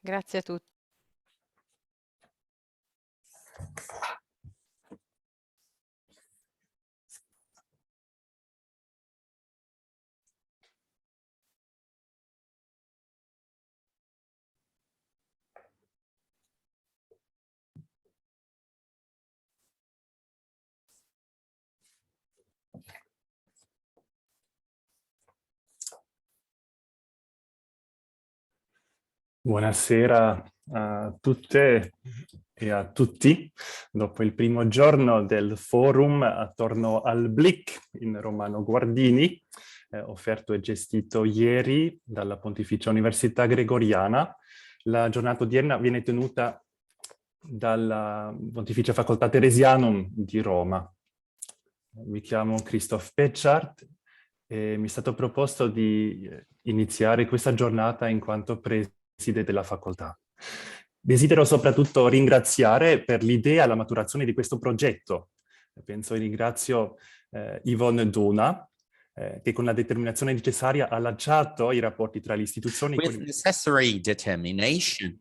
Grazie a tutti. Buonasera a tutte e a tutti. Dopo il primo giorno del forum attorno al Blick in romano Guardini, offerto e gestito ieri dalla Pontificia Università Gregoriana, la giornata odierna viene tenuta dalla Pontificia Facoltà Teresianum di Roma. Mi chiamo Christoph Pecciart e mi è stato proposto di iniziare questa giornata in quanto preside della facoltà. Desidero soprattutto ringraziare per l'idea e la maturazione di questo progetto. Penso e ringrazio Yvonne Dona, che con la determinazione necessaria ha lanciato i rapporti tra le istituzioni. With necessary determination,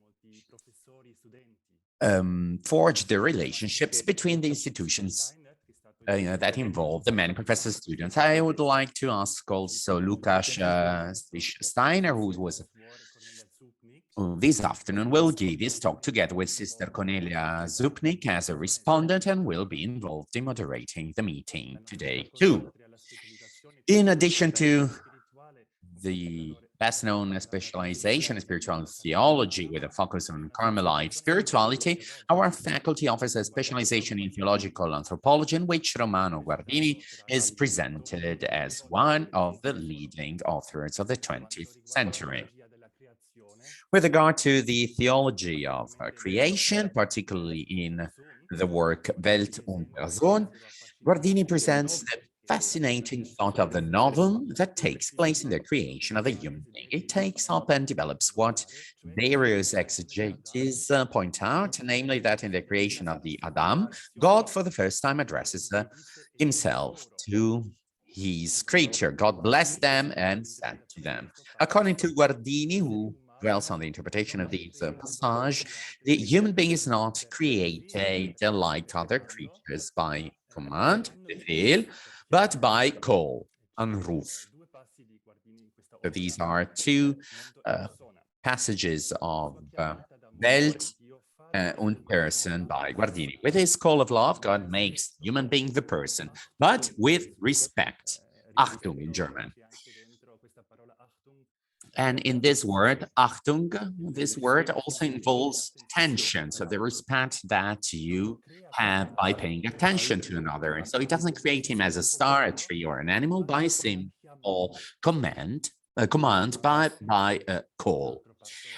forged the relationships between the institutions that involve the many professor students. I would like to ask also Lukas Steiner, who was this afternoon will give his talk together with Sister Cornelia Zupnik as a respondent and will be involved in moderating the meeting today too. In addition to the best-known specialization in spiritual theology with a focus on Carmelite spirituality, our faculty offers a specialization in theological anthropology, in which Romano Guardini is presented as one of the leading authors of the 20th century. With regard to the theology of creation, particularly in the work Welt und Person, Guardini presents the fascinating thought of the novel that takes place in the creation of a human being. It takes up and develops what various exegetes point out, namely that in the creation of the Adam, God for the first time addresses himself to his creature. God blessed them and said to them. According to Guardini, who dwells on the interpretation of this passage, the human being is not created like other creatures by command, befehl, but by call, Anruf. So these are two passages of Welt und Person by Guardini. With his call of love, God makes human being the person, but with respect, Achtung in German. And in this word, Achtung, this word also involves tension. So the respect that you have by paying attention to another. And so it doesn't create him as a star, a tree, or an animal by simple command, but by a call.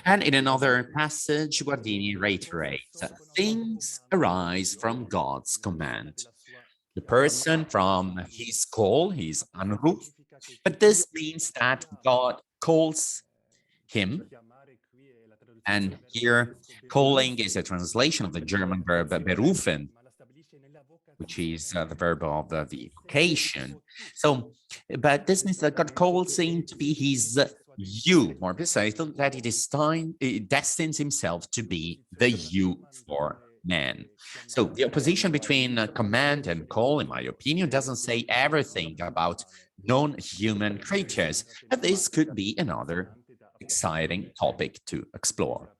And in another passage, Guardini reiterates that things arise from God's command. The person from his call, his Anruf, but this means that God calls him, and here calling is a translation of the German verb berufen, which is the verb of the vocation. So, but this means that God calls him to be his you, more precisely, that it destines himself to be the you for man. So the opposition between command and call, in my opinion, doesn't say everything about non-human creatures, and this could be another exciting topic to explore.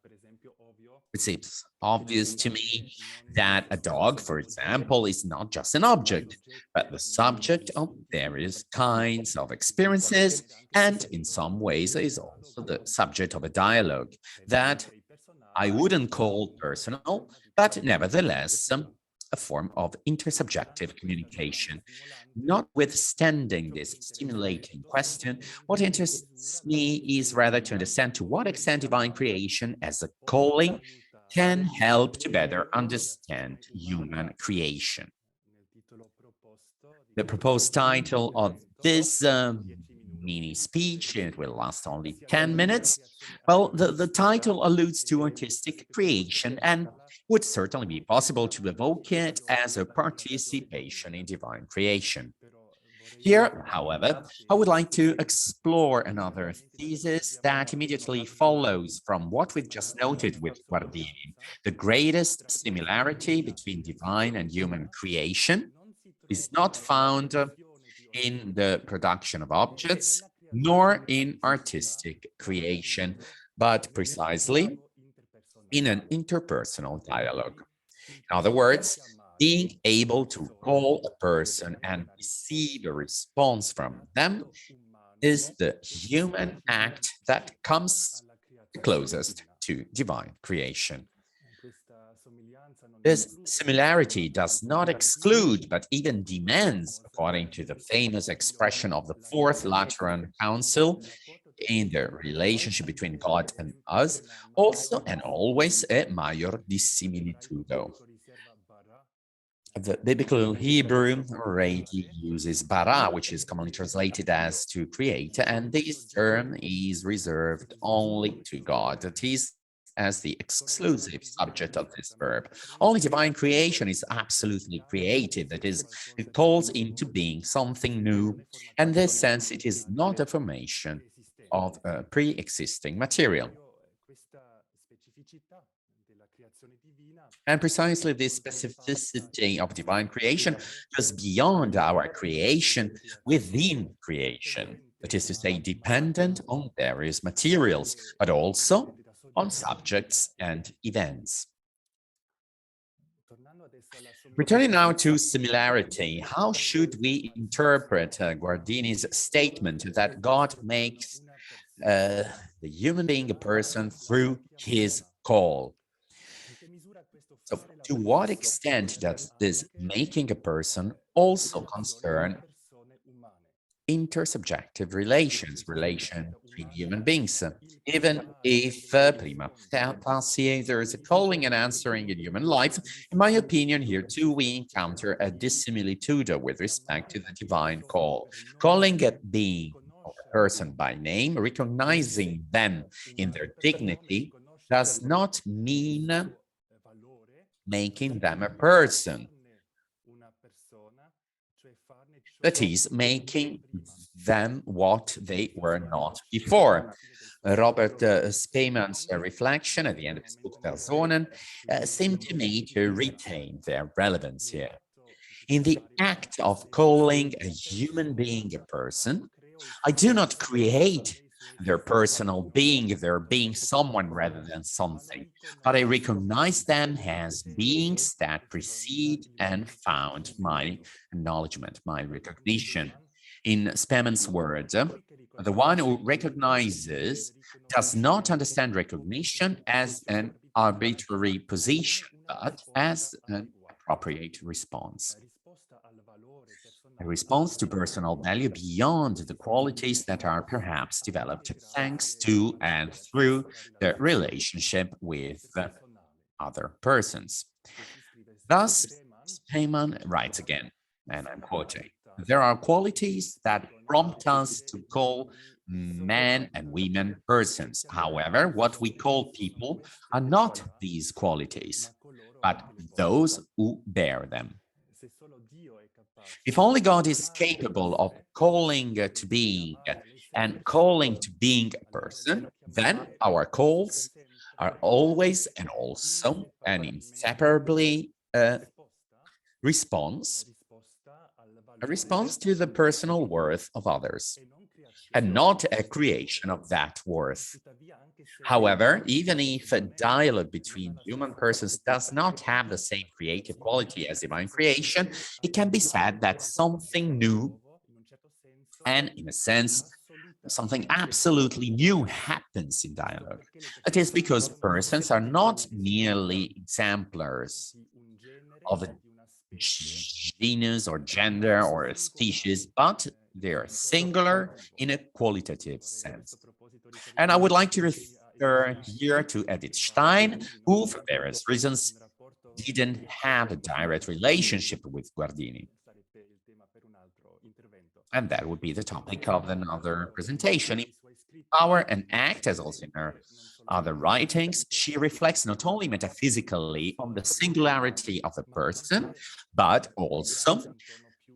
It seems obvious to me that a dog, for example, is not just an object, but the subject of various kinds of experiences, and in some ways is also the subject of a dialogue that I wouldn't call personal, but nevertheless a form of intersubjective communication. Notwithstanding this stimulating question, what interests me is rather to understand to what extent divine creation as a calling can help to better understand human creation. The proposed title of this mini speech, it will last only 10 minutes. Well, the title alludes to artistic creation and would certainly be possible to evoke it as a participation in divine creation. Here, however, I would like to explore another thesis that immediately follows from what we've just noted with Guardini. The greatest similarity between divine and human creation is not found in the production of objects, nor in artistic creation, but precisely in an interpersonal dialogue. In other words, being able to call a person and receive a response from them is the human act that comes closest to divine creation. This similarity does not exclude, but even demands, according to the famous expression of the Fourth Lateran Council, in the relationship between God and us, also and always a major dissimilitudo. The biblical Hebrew already uses bara, which is commonly translated as to create, and this term is reserved only to God. That is, as the exclusive subject of this verb. Only divine creation is absolutely creative, that is, it calls into being something new. In this sense, it is not a formation of a pre-existing material. And precisely this specificity of divine creation goes beyond our creation within creation, that is to say, dependent on various materials, but also on subjects and events. Returning now to similarity, how should we interpret Guardini's statement that God makes the human being a person through his call? So to what extent does this making a person also concern intersubjective relations between human beings? Even if prima facie there is a calling and answering in human life, in my opinion, here too we encounter a dissimilitude with respect to the divine call. Calling a being or a person by name, recognizing them in their dignity, does not mean making them a person. That is, making them what they were not before. Robert Speman's reflection at the end of his book, Personen, seemed to me to retain their relevance here. In the act of calling a human being a person, I do not create their personal being, their being someone rather than something, but I recognize them as beings that precede and found my acknowledgement, my recognition. In Speman's words, the one who recognizes does not understand recognition as an arbitrary position, but as an appropriate response. A response to personal value beyond the qualities that are perhaps developed thanks to and through the relationship with other persons. Thus, Speman writes again, and I'm quoting, "There are qualities that prompt us to call men and women persons. However, what we call people are not these qualities, but those who bear them. If only God is capable of calling to being and calling to being a person, then our calls are always and also and inseparably a response to the personal worth of others, and not a creation of that worth. However, even if a dialogue between human persons does not have the same creative quality as divine creation, it can be said that something new and, in a sense, something absolutely new happens in dialogue. That is because persons are not merely exemplars of a genus or gender or a species, but they are singular in a qualitative sense. And I would like to refer here to Edith Stein, who, for various reasons, didn't have a direct relationship with Guardini. And that would be the topic of another presentation. In Power and Act, as also in her other writings, she reflects not only metaphysically on the singularity of the person, but also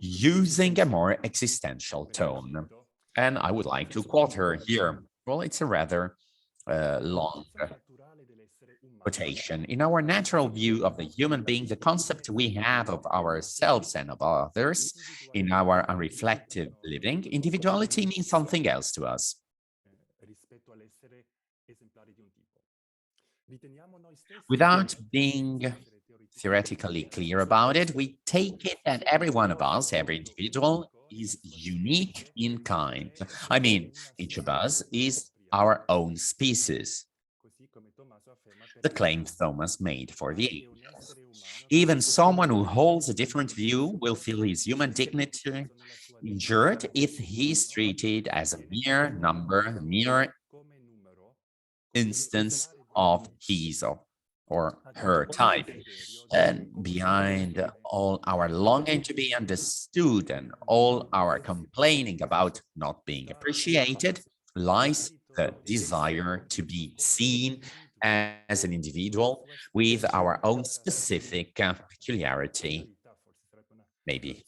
using a more existential tone. And I would like to quote her here. Well, it's a rather long quotation. In our natural view of the human being, the concept we have of ourselves and of others, in our unreflective living, individuality means something else to us. Without being theoretically clear about it, we take it that every one of us, every individual, is unique in kind. I mean, each of us is our own species. The claim Thomas made for the ages. Even someone who holds a different view will feel his human dignity injured if he's treated as a mere number, a mere instance of his or her type. And behind all our longing to be understood and all our complaining about not being appreciated lies the desire to be seen as an individual with our own specific peculiarity, maybe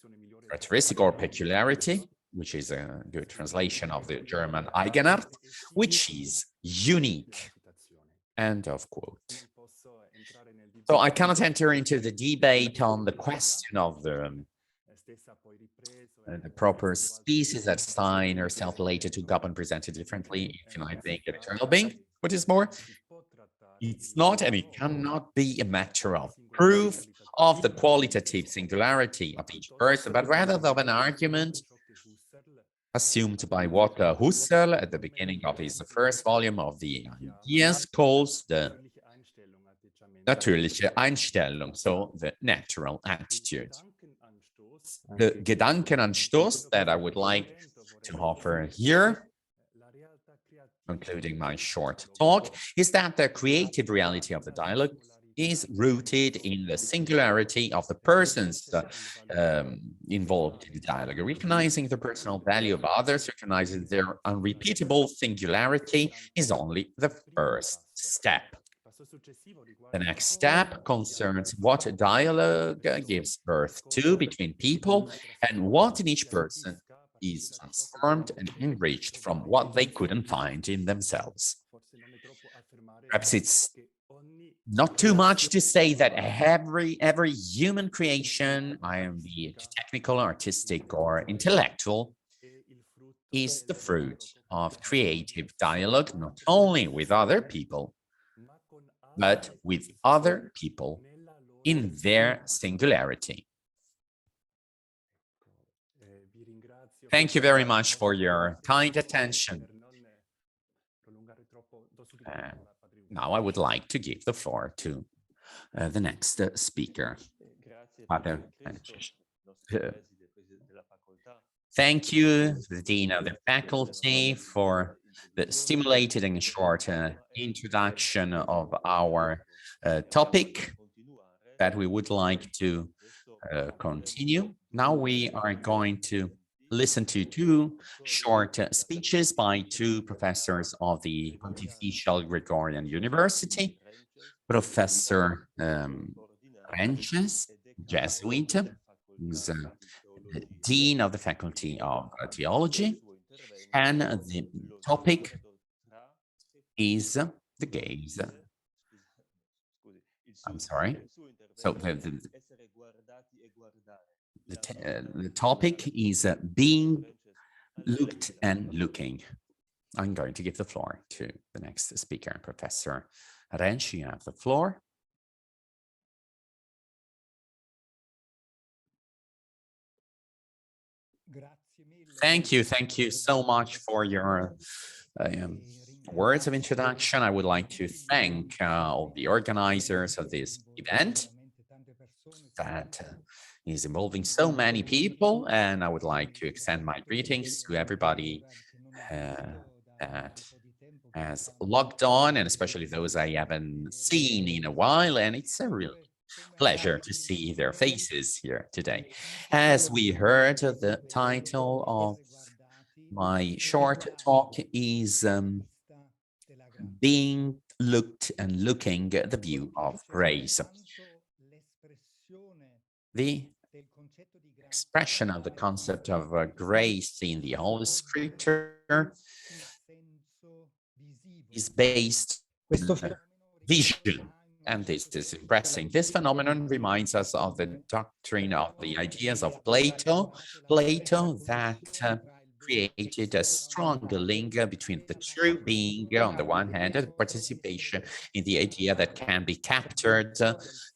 characteristic or peculiarity, which is a good translation of the German Eigenart, which is unique. End of quote. So I cannot enter into the debate on the question of the proper species that Stein herself later took up and presented differently, infinite being and eternal being. What is more, it's not and it cannot be a matter of proof of the qualitative singularity of each person, but rather of an argument assumed by what Husserl at the beginning of his first volume of the Ideas calls the natürliche Einstellung, so the natural attitude. The Gedankenanstoß that I would like to offer here, concluding my short talk, is that the creative reality of the dialogue is rooted in the singularity of the persons involved in the dialogue. Recognizing the personal value of others, recognizing their unrepeatable singularity is only the first step. The next step concerns what dialogue gives birth to between people and what in each person is transformed and enriched from what they couldn't find in themselves. Perhaps it's not too much to say that every human creation, be it technical, artistic, or intellectual, is the fruit of creative dialogue, not only with other people, but with other people in their singularity. Thank you very much for your kind attention. Now I would like to give the floor to the next speaker. Thank you, the Dean of the Faculty, for the stimulated and short introduction of our topic that we would like to continue. Now we are going to listen to two short speeches by two professors of the Pontifical Gregorian University, Professor Renches, Jesuit, who's Dean of the Faculty of Theology, and the topic is the gaze. I'm sorry. So the topic is being looked and looking. I'm going to give the floor to the next speaker, Professor Rench. You have the floor. Thank you so much for your words of introduction. I would like to thank all the organizers of this event that is involving so many people, and I would like to extend my greetings to everybody that has logged on, and especially those I haven't seen in a while, and it's a real pleasure to see their faces here today. As we heard, the title of my short talk is Being Looked and Looking at the View of Grace. The expression of the concept of grace in the Holy Scripture is based on vision. And this is impressive. This phenomenon reminds us of the doctrine of the ideas of Plato. Plato that created a strong link between the true being on the one hand and participation in the idea that can be captured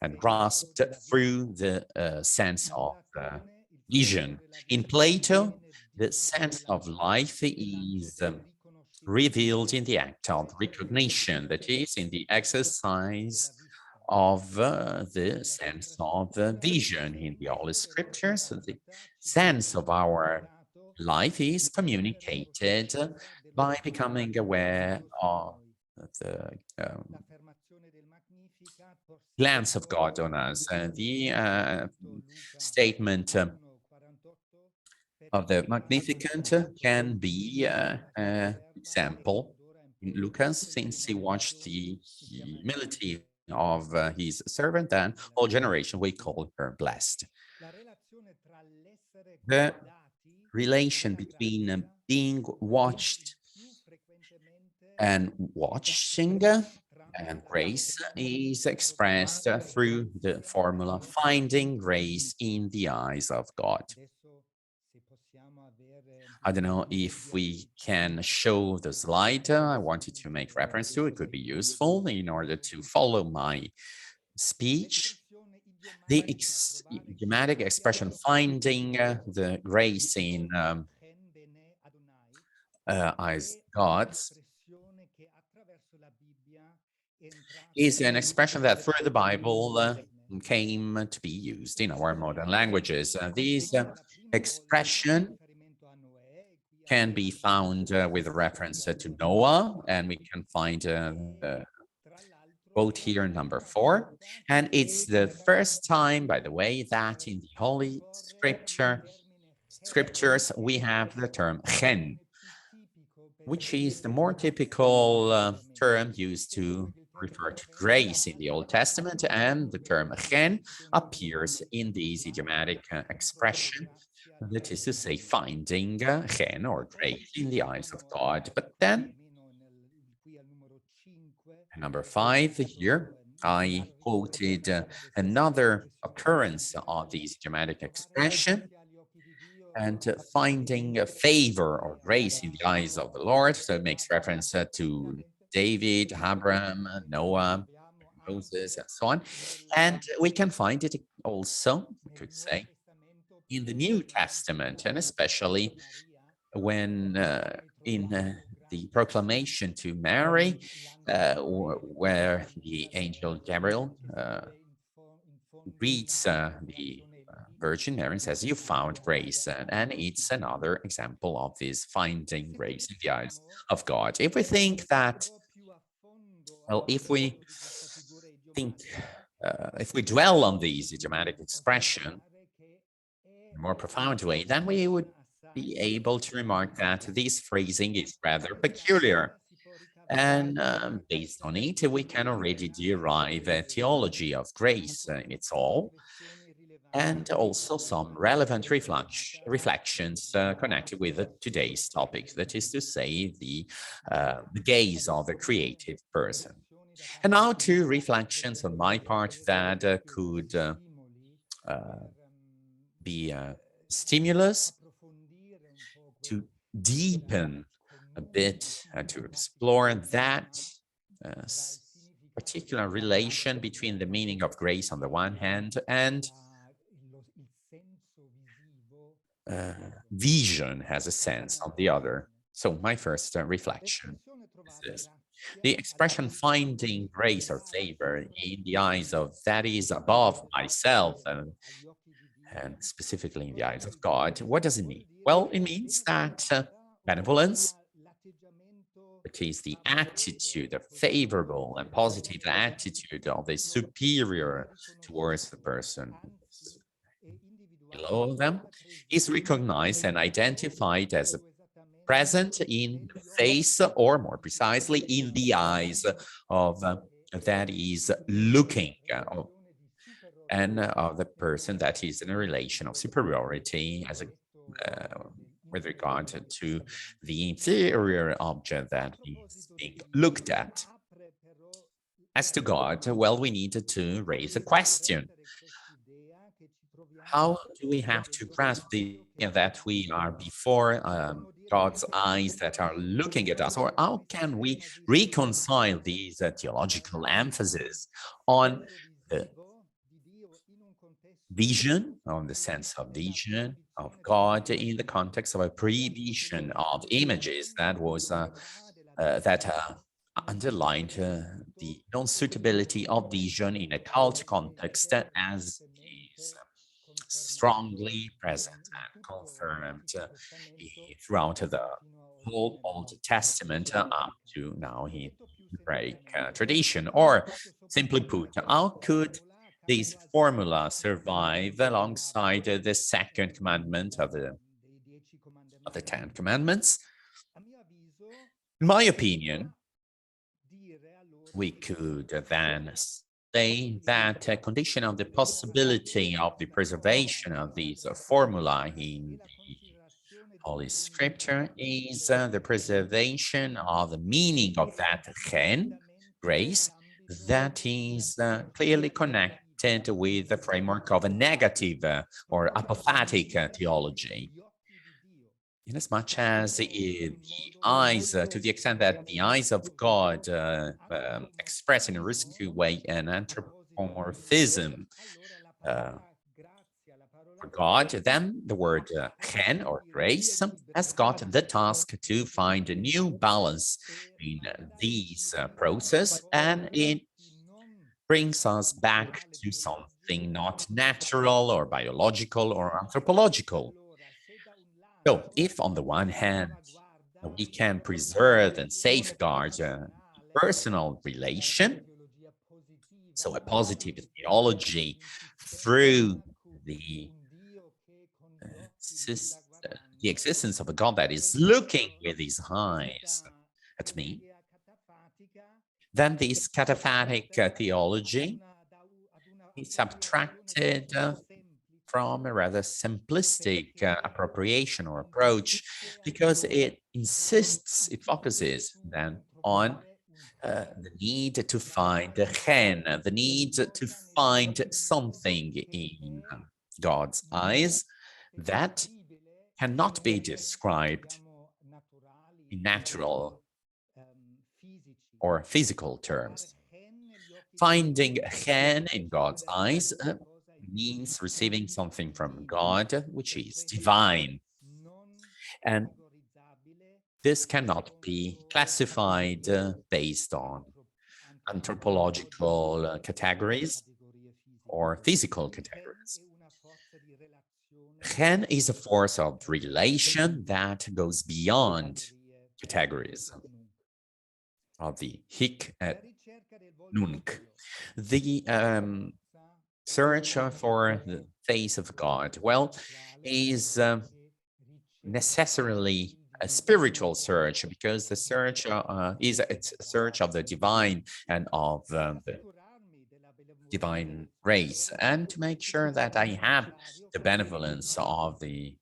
and grasped through the sense of vision. In Plato, the sense of life is revealed in the act of recognition, that is, in the exercise of the sense of vision in the Holy Scriptures. The sense of our life is communicated by becoming aware of the glance of God on us. The statement of the Magnificent can be an example in Lucas, since he watched the humility of his servant, and all generation we call her blessed. The relation between being watched and watching and grace is expressed through the formula finding grace in the eyes of God. I don't know if we can show the slide I wanted to make reference to. It could be useful in order to follow my speech. The idiomatic expression finding the grace in eyes God's is an expression that through the Bible came to be used in our modern languages. These expression can be found with reference to Noah, and we can find the quote here, number 4. And it's the first time, by the way, that in the Holy Scriptures we have the term chen, which is the more typical term used to refer to grace in the Old Testament, and the term chen appears in this idiomatic expression, that is to say, finding chen or grace in the eyes of God. But then, number 5 here, I quoted another occurrence of this idiomatic expression, and finding a favor or grace in the eyes of the Lord. So it makes reference to David, Abraham, Noah, Moses, and so on. And we can find it also, we could say, in the New Testament, and especially when in the proclamation to Mary, where the angel Gabriel reads the Virgin Mary and says, "You found grace," and it's another example of this finding grace in the eyes of God. If we think that, well, if we dwell on these idiomatic expression in a more profound way, then we would be able to remark that this phrasing is rather peculiar. And based on it, we can already derive a theology of grace in its all, and also some relevant reflections connected with today's topic, that is to say, the gaze of a creative person. And now 2 reflections on my part that could be a stimulus to deepen a bit and to explore that particular relation between the meaning of grace on the one hand and vision has a sense on the other. So my first reflection is this. The expression finding grace or favor in the eyes of that is above myself and specifically in the eyes of God, what does it mean? Well, it means that benevolence, it is the attitude, a favorable and positive attitude of the superior towards the person below them, is recognized and identified as present in the face, or more precisely, in the eyes of that is looking. and of the person that is in a relation of superiority as a with regard to the inferior object that is being looked at. As to God, well, we needed to raise a question. How do we have to grasp the that we are before God's eyes that are looking at us? Or how can we reconcile these theological emphasis on the vision, on the sense of vision of God in the context of a pre-vision of images that was underlined the non-suitability of vision in a cult context as is strongly present and confirmed throughout the whole Old Testament up to now in Hebraic tradition. Or simply put, how could this formula survive alongside the second commandment of the Ten Commandments? In my opinion, we could then say that a condition of the possibility of the preservation of these formula in the Holy Scripture is the preservation of the meaning of that chen, grace, that is clearly connected with the framework of a negative or apophatic theology. In as much as the eyes, to the extent that the eyes of God express in a risky way an anthropomorphism for God, then the word chen or grace has got the task to find a new balance in these process, and it brings us back to something not natural or biological or anthropological. So if on the one hand, we can preserve and safeguard a personal relation, so a positive theology through the existence of a God that is looking with his eyes at me, then this cataphatic theology is subtracted from a rather simplistic appropriation or approach, because it insists, it focuses then on the need to find the chen, the need to find something in God's eyes that cannot be described in natural or physical terms. Finding chen in God's eyes means receiving something from God which is divine. And this cannot be classified based on anthropological categories or physical categories. Chen is a force of relation that goes beyond categories of the hic et nunc. The search for the face of God, well, is necessarily a spiritual search, because the search is a search of the divine and of the divine grace, and to make sure that I have the benevolence of the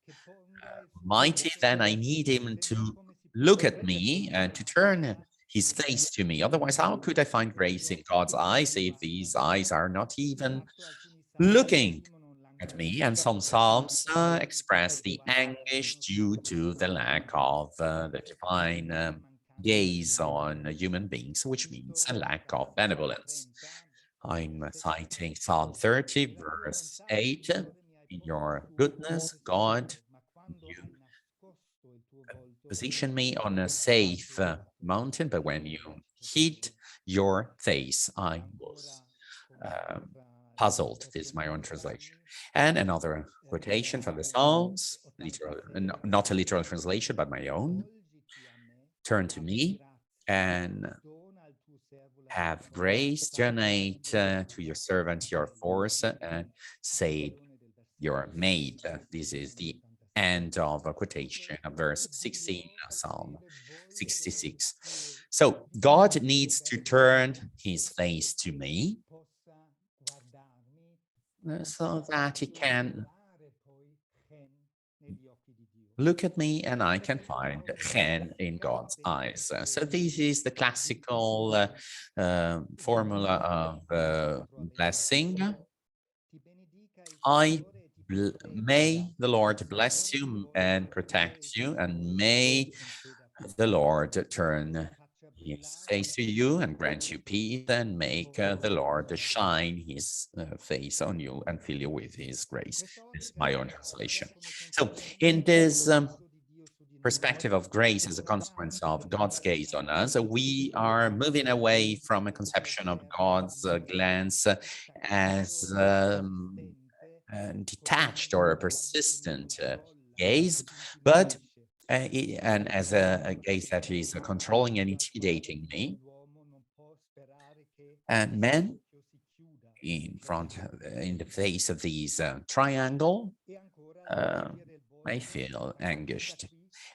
Almighty, then I need him to look at me and to turn his face to me. Otherwise, how could I find grace in God's eyes if these eyes are not even looking at me? And some psalms express the anguish due to the lack of the divine gaze on human beings, which means a lack of benevolence. I'm citing Psalm 30, verse 8. In your goodness, God, you position me on a safe mountain, but when you hid your face, I was puzzled. This is my own translation. And another quotation from the Psalms, literal, not a literal translation, but my own. Turn to me and have grace, donate to your servant your force, and say your maid. This is the end of a quotation of verse 16, Psalm 66. So God needs to turn his face to me so that he can look at me and I can find chen in God's eyes. So this is the classical formula of blessing. May the Lord bless you and protect you, and may the Lord turn his face to you and grant you peace, and make the Lord shine his face on you and fill you with his grace. This is my own translation. So in this perspective of grace as a consequence of God's gaze on us, we are moving away from a conception of God's glance as detached or a persistent gaze, but and as a gaze that is controlling and intimidating me. And men, in the face of these triangle, I feel anguished.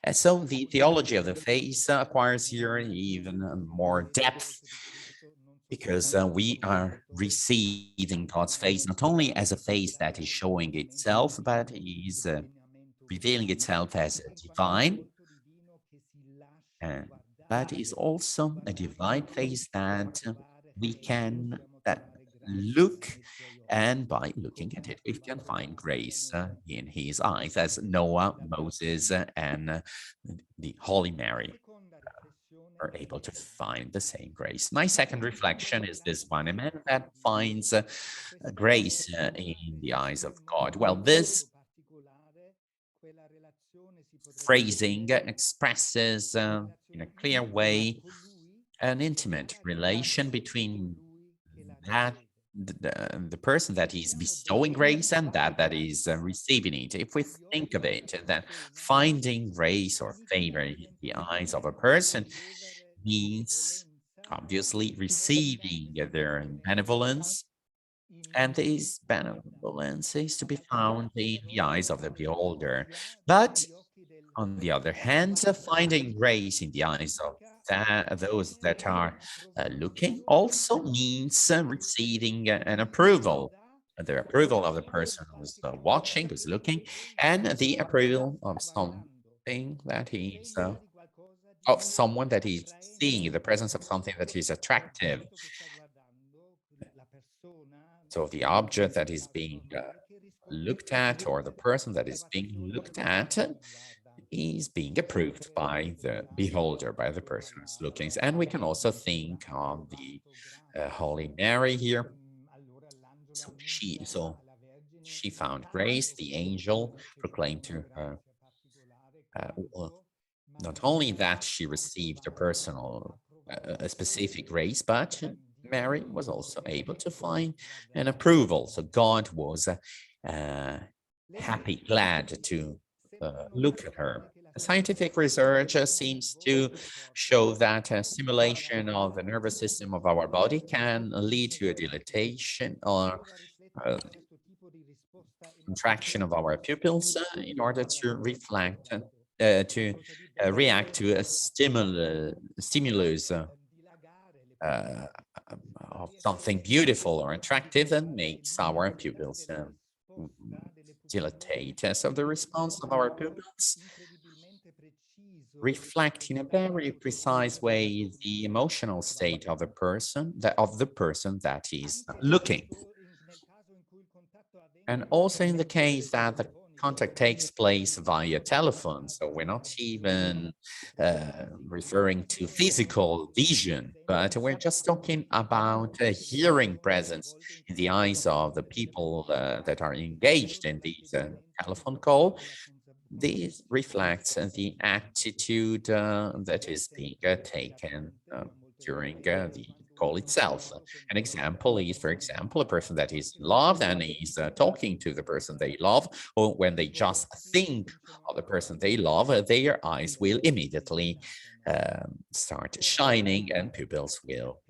And so the theology of the face acquires here even more depth, because we are receiving God's face not only as a face that is showing itself, but is revealing itself as divine, but is also a divine face that we can look, and by looking at it, we can find grace in his eyes, as Noah, Moses, and the Holy Mary are able to find the same grace. My second reflection is this one: a man that finds grace in the eyes of God. Well, this phrasing expresses in a clear way an intimate relation between that the person that is bestowing grace and that is receiving it. If we think of it, that finding grace or favor in the eyes of a person means obviously receiving their benevolence, and this benevolence is to be found in the eyes of the beholder. But on the other hand, finding grace in the eyes of those that are looking also means receiving an approval, the approval of the person who's watching, who's looking, and the approval of something that is of someone that is seeing, the presence of something that is attractive. So the object that is being looked at, or the person that is being looked at, is being approved by the beholder, by the person who's looking. And we can also think of the Holy Mary here. So she found grace. The angel proclaimed to her not only that she received a personal, a specific grace, but Mary was also able to find an approval. So God was happy, glad to look at her. Scientific research seems to show that a stimulation of the nervous system of our body can lead to a dilatation or contraction of our pupils in order to reflect, to react to a stimulus of something beautiful or attractive that makes our pupils dilatate. So the response of our pupils reflect in a very precise way the emotional state of the person that is looking. And also in the case that the contact takes place via telephone, so we're not even referring to physical vision, but we're just talking about a hearing presence in the eyes of the people that are engaged in these telephone call. This reflects the attitude that is being taken during the call itself. An example is, for example, a person that is in love and is talking to the person they love, or when they just think of the person they love, their eyes will immediately start shining and pupils will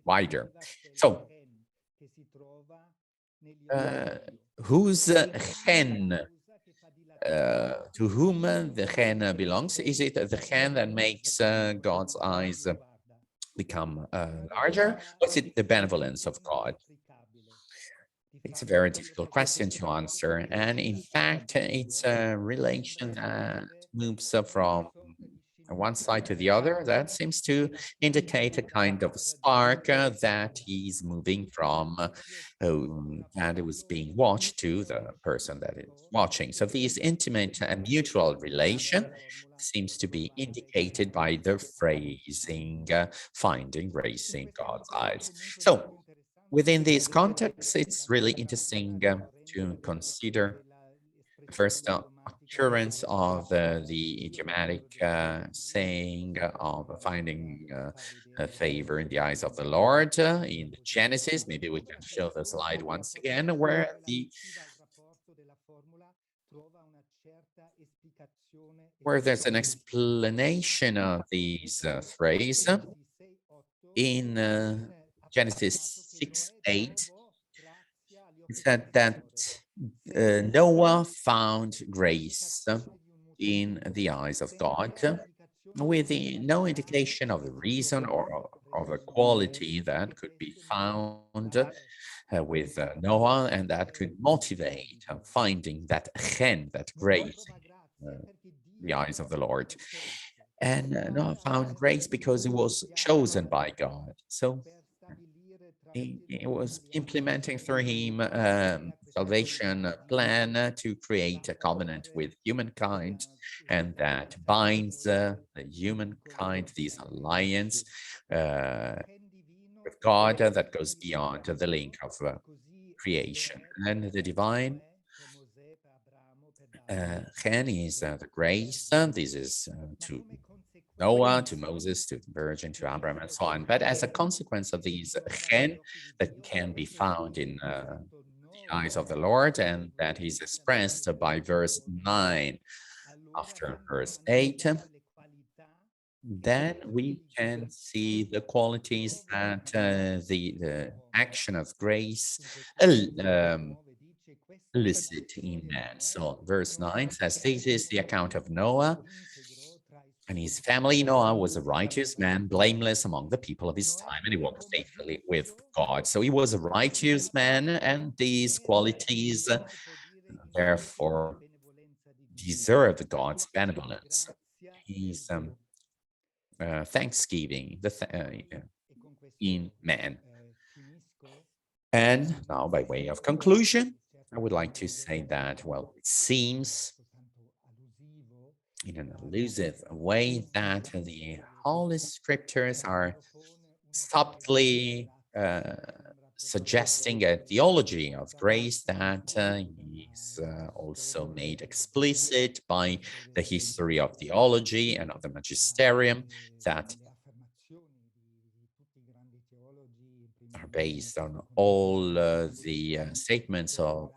wider. So, whose hen? To whom the hen belongs? Is it the hen that makes God's eyes become larger, or is it the benevolence of God? It's a very difficult question to answer. And in fact, it's a relation that moves from one side to the other. That seems to indicate a kind of spark that he's moving from that it was being watched to the person that is watching. So this intimate and mutual relation seems to be indicated by the phrasing, finding grace in God's eyes. So within this context, it's really interesting to consider first occurrence of the idiomatic saying of finding a favor in the eyes of the Lord in Genesis. Maybe we can show the slide once again where there's an explanation of these phrase in Genesis 6:8. It said that Noah found grace in the eyes of God with no indication of the reason or of a quality that could be found with Noah and that could motivate finding that chen, that grace in the eyes of the Lord. And Noah found grace because he was chosen by God. So he was implementing through him salvation plan to create a covenant with humankind, and that binds the humankind, this alliance with God that goes beyond the link of creation. And the divine chen is the grace. This is to Noah, to Moses, to the Virgin, to Abraham, and so on. But as a consequence of these chen that can be found in the eyes of the Lord, and that is expressed by verse 9 after verse 8, then we can see the qualities that the action of grace elicit in man. So verse 9 says, this is the account of Noah and his family. Noah was a righteous man, blameless among the people of his time, and he walked faithfully with God. So he was a righteous man, and these qualities therefore deserve God's benevolence. His thanksgiving in man. And now, by way of conclusion, I would like to say that, well, it seems in an allusive way that the Holy Scriptures are subtly suggesting a theology of grace that is also made explicit by the history of theology and of the magisterium that are based on all the statements of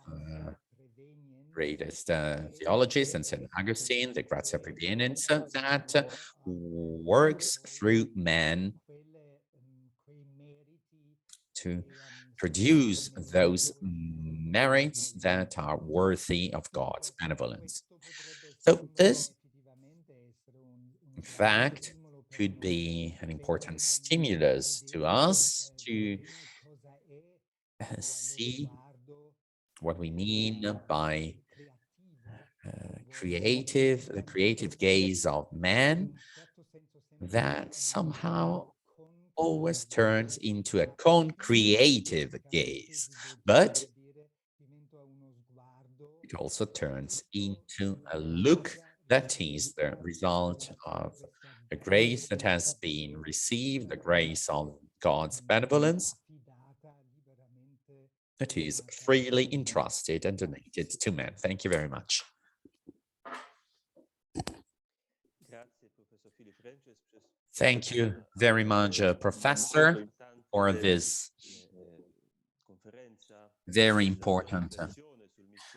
greatest theologists and St. Augustine, the Grazia Praevenens, that works through man to produce those merits that are worthy of God's benevolence. So this, in fact, could be an important stimulus to us to see what we mean by the creative gaze of man that somehow always turns into a con-creative gaze, but it also turns into a look that is the result of a grace that has been received, the grace of God's benevolence that is freely entrusted and donated to men. Thank you very much. Thank you very much, Professor, for this very important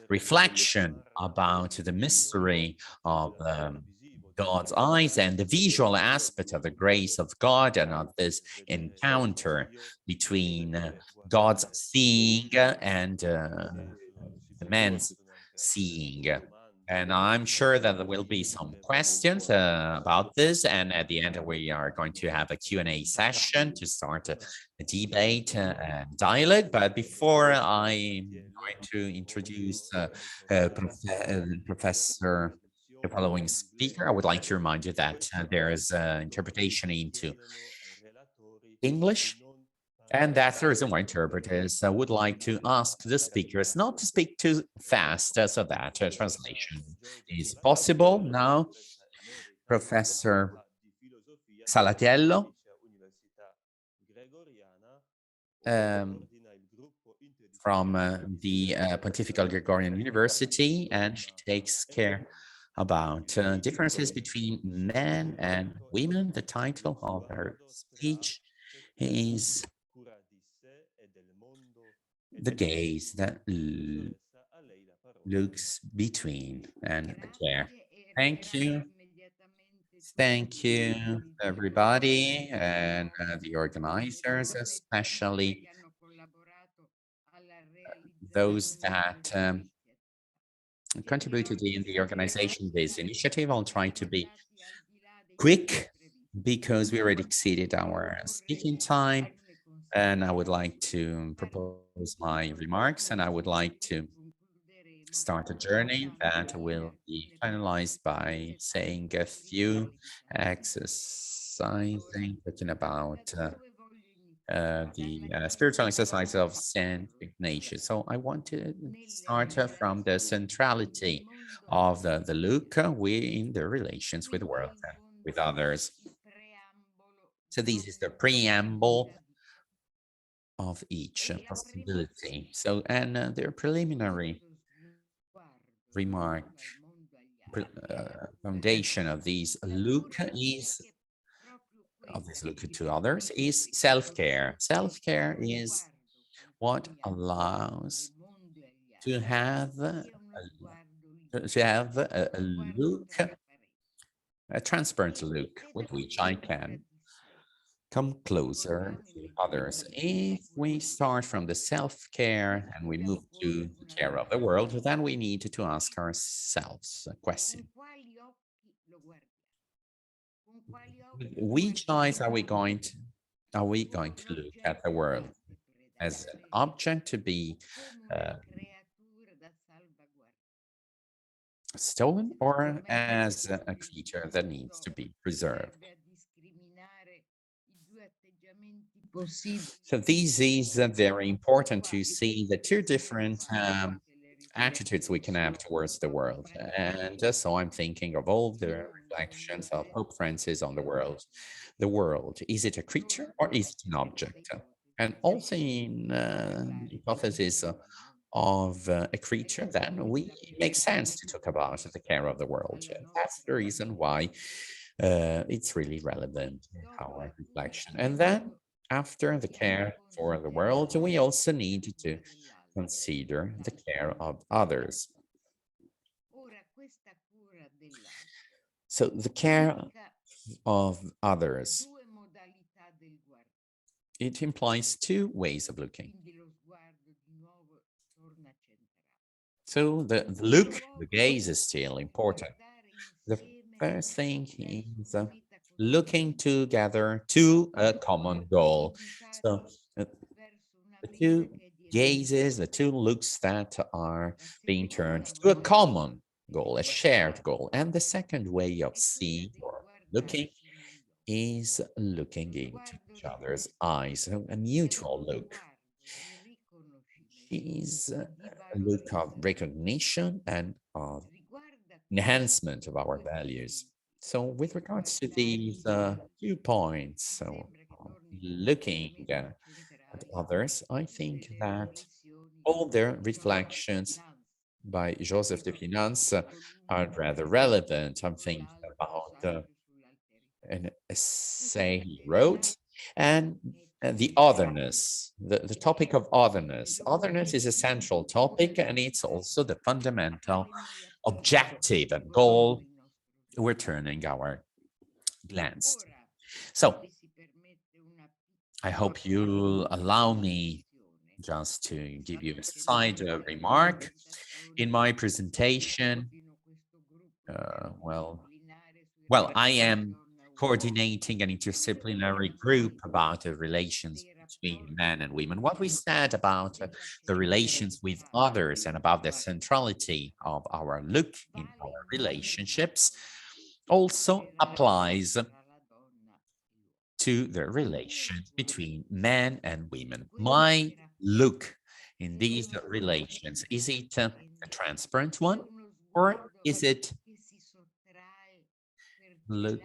reflection about the mystery of God's eyes and the visual aspect of the grace of God and of this encounter between God's seeing and the man's seeing. And I'm sure that there will be some questions about this. And at the end, we are going to have a Q&A session to start a debate and dialogue. But before I'm going to introduce Professor, the following speaker, I would like to remind you that there is interpretation into English, and that's the reason why interpreters would like to ask the speakers not to speak too fast so that translation is possible. Now, Professor Salatiello from the Pontifical Gregorian University, and she takes care about differences between men and women. The title of her speech is The Gaze That Looks Between and the Care. Thank you. Thank you, everybody, and the organizers, especially those that contributed in the organization of this initiative. I'll try to be quick because we already exceeded our speaking time, and I would like to propose my remarks, and I would like to start a journey that will be finalized by saying a few exercising, talking about the spiritual exercise of Saint Ignatius. So I want to start from the centrality of the look in the relations with the world and with others. So this is the preamble of each possibility. So, and their preliminary remark, foundation of these look is, of this look to others, is self-care. Self-care is what allows to have a look, a transparent look with which I can come closer to others. If we start from the self-care and we move to the care of the world, then we need to ask ourselves a question. Which eyes are we going to look at the world? As an object to be stolen, or as a creature that needs to be preserved? So this is very important to see the two different attitudes we can have towards the world. And so I'm thinking of all the reflections of Pope Francis on the world. The world, is it a creature or is it an object? And also in the hypothesis of a creature, then it makes sense to talk about the care of the world. That's the reason why it's really relevant in our reflection. And then after the care for the world, we also need to consider the care of others. So the care of others, it implies two ways of looking. So the look, the gaze is still important. The first thing is looking together to a common goal. So the two gazes, the two looks that are being turned to a common goal, a shared goal. And the second way of seeing or looking is looking into each other's eyes, so a mutual look. Is a look of recognition and of enhancement of our values. So with regards to these 2 points, so looking at others, I think that all their reflections by Joseph de Finance are rather relevant. I'm thinking about an essay he wrote, and the otherness, the topic of otherness. Otherness is a central topic, and it's also the fundamental objective and goal we're turning our glance to. So I hope you'll allow me just to give you a side remark. In my presentation, well, I am coordinating an interdisciplinary group about the relations between men and women. What we said about the relations with others and about the centrality of our look in our relationships also applies to the relation between men and women. My look in these relations, is it a transparent one, or is it look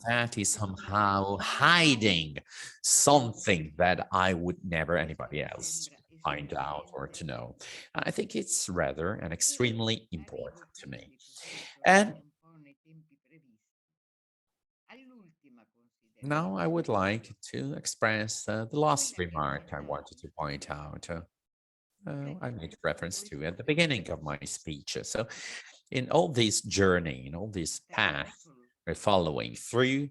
that is somehow hiding something that I would never anybody else find out or to know? I think it's rather and extremely important to me. And now I would like to express the last remark I wanted to point out. I made reference to at the beginning of my speech. So in all this journey, in all this path we're following through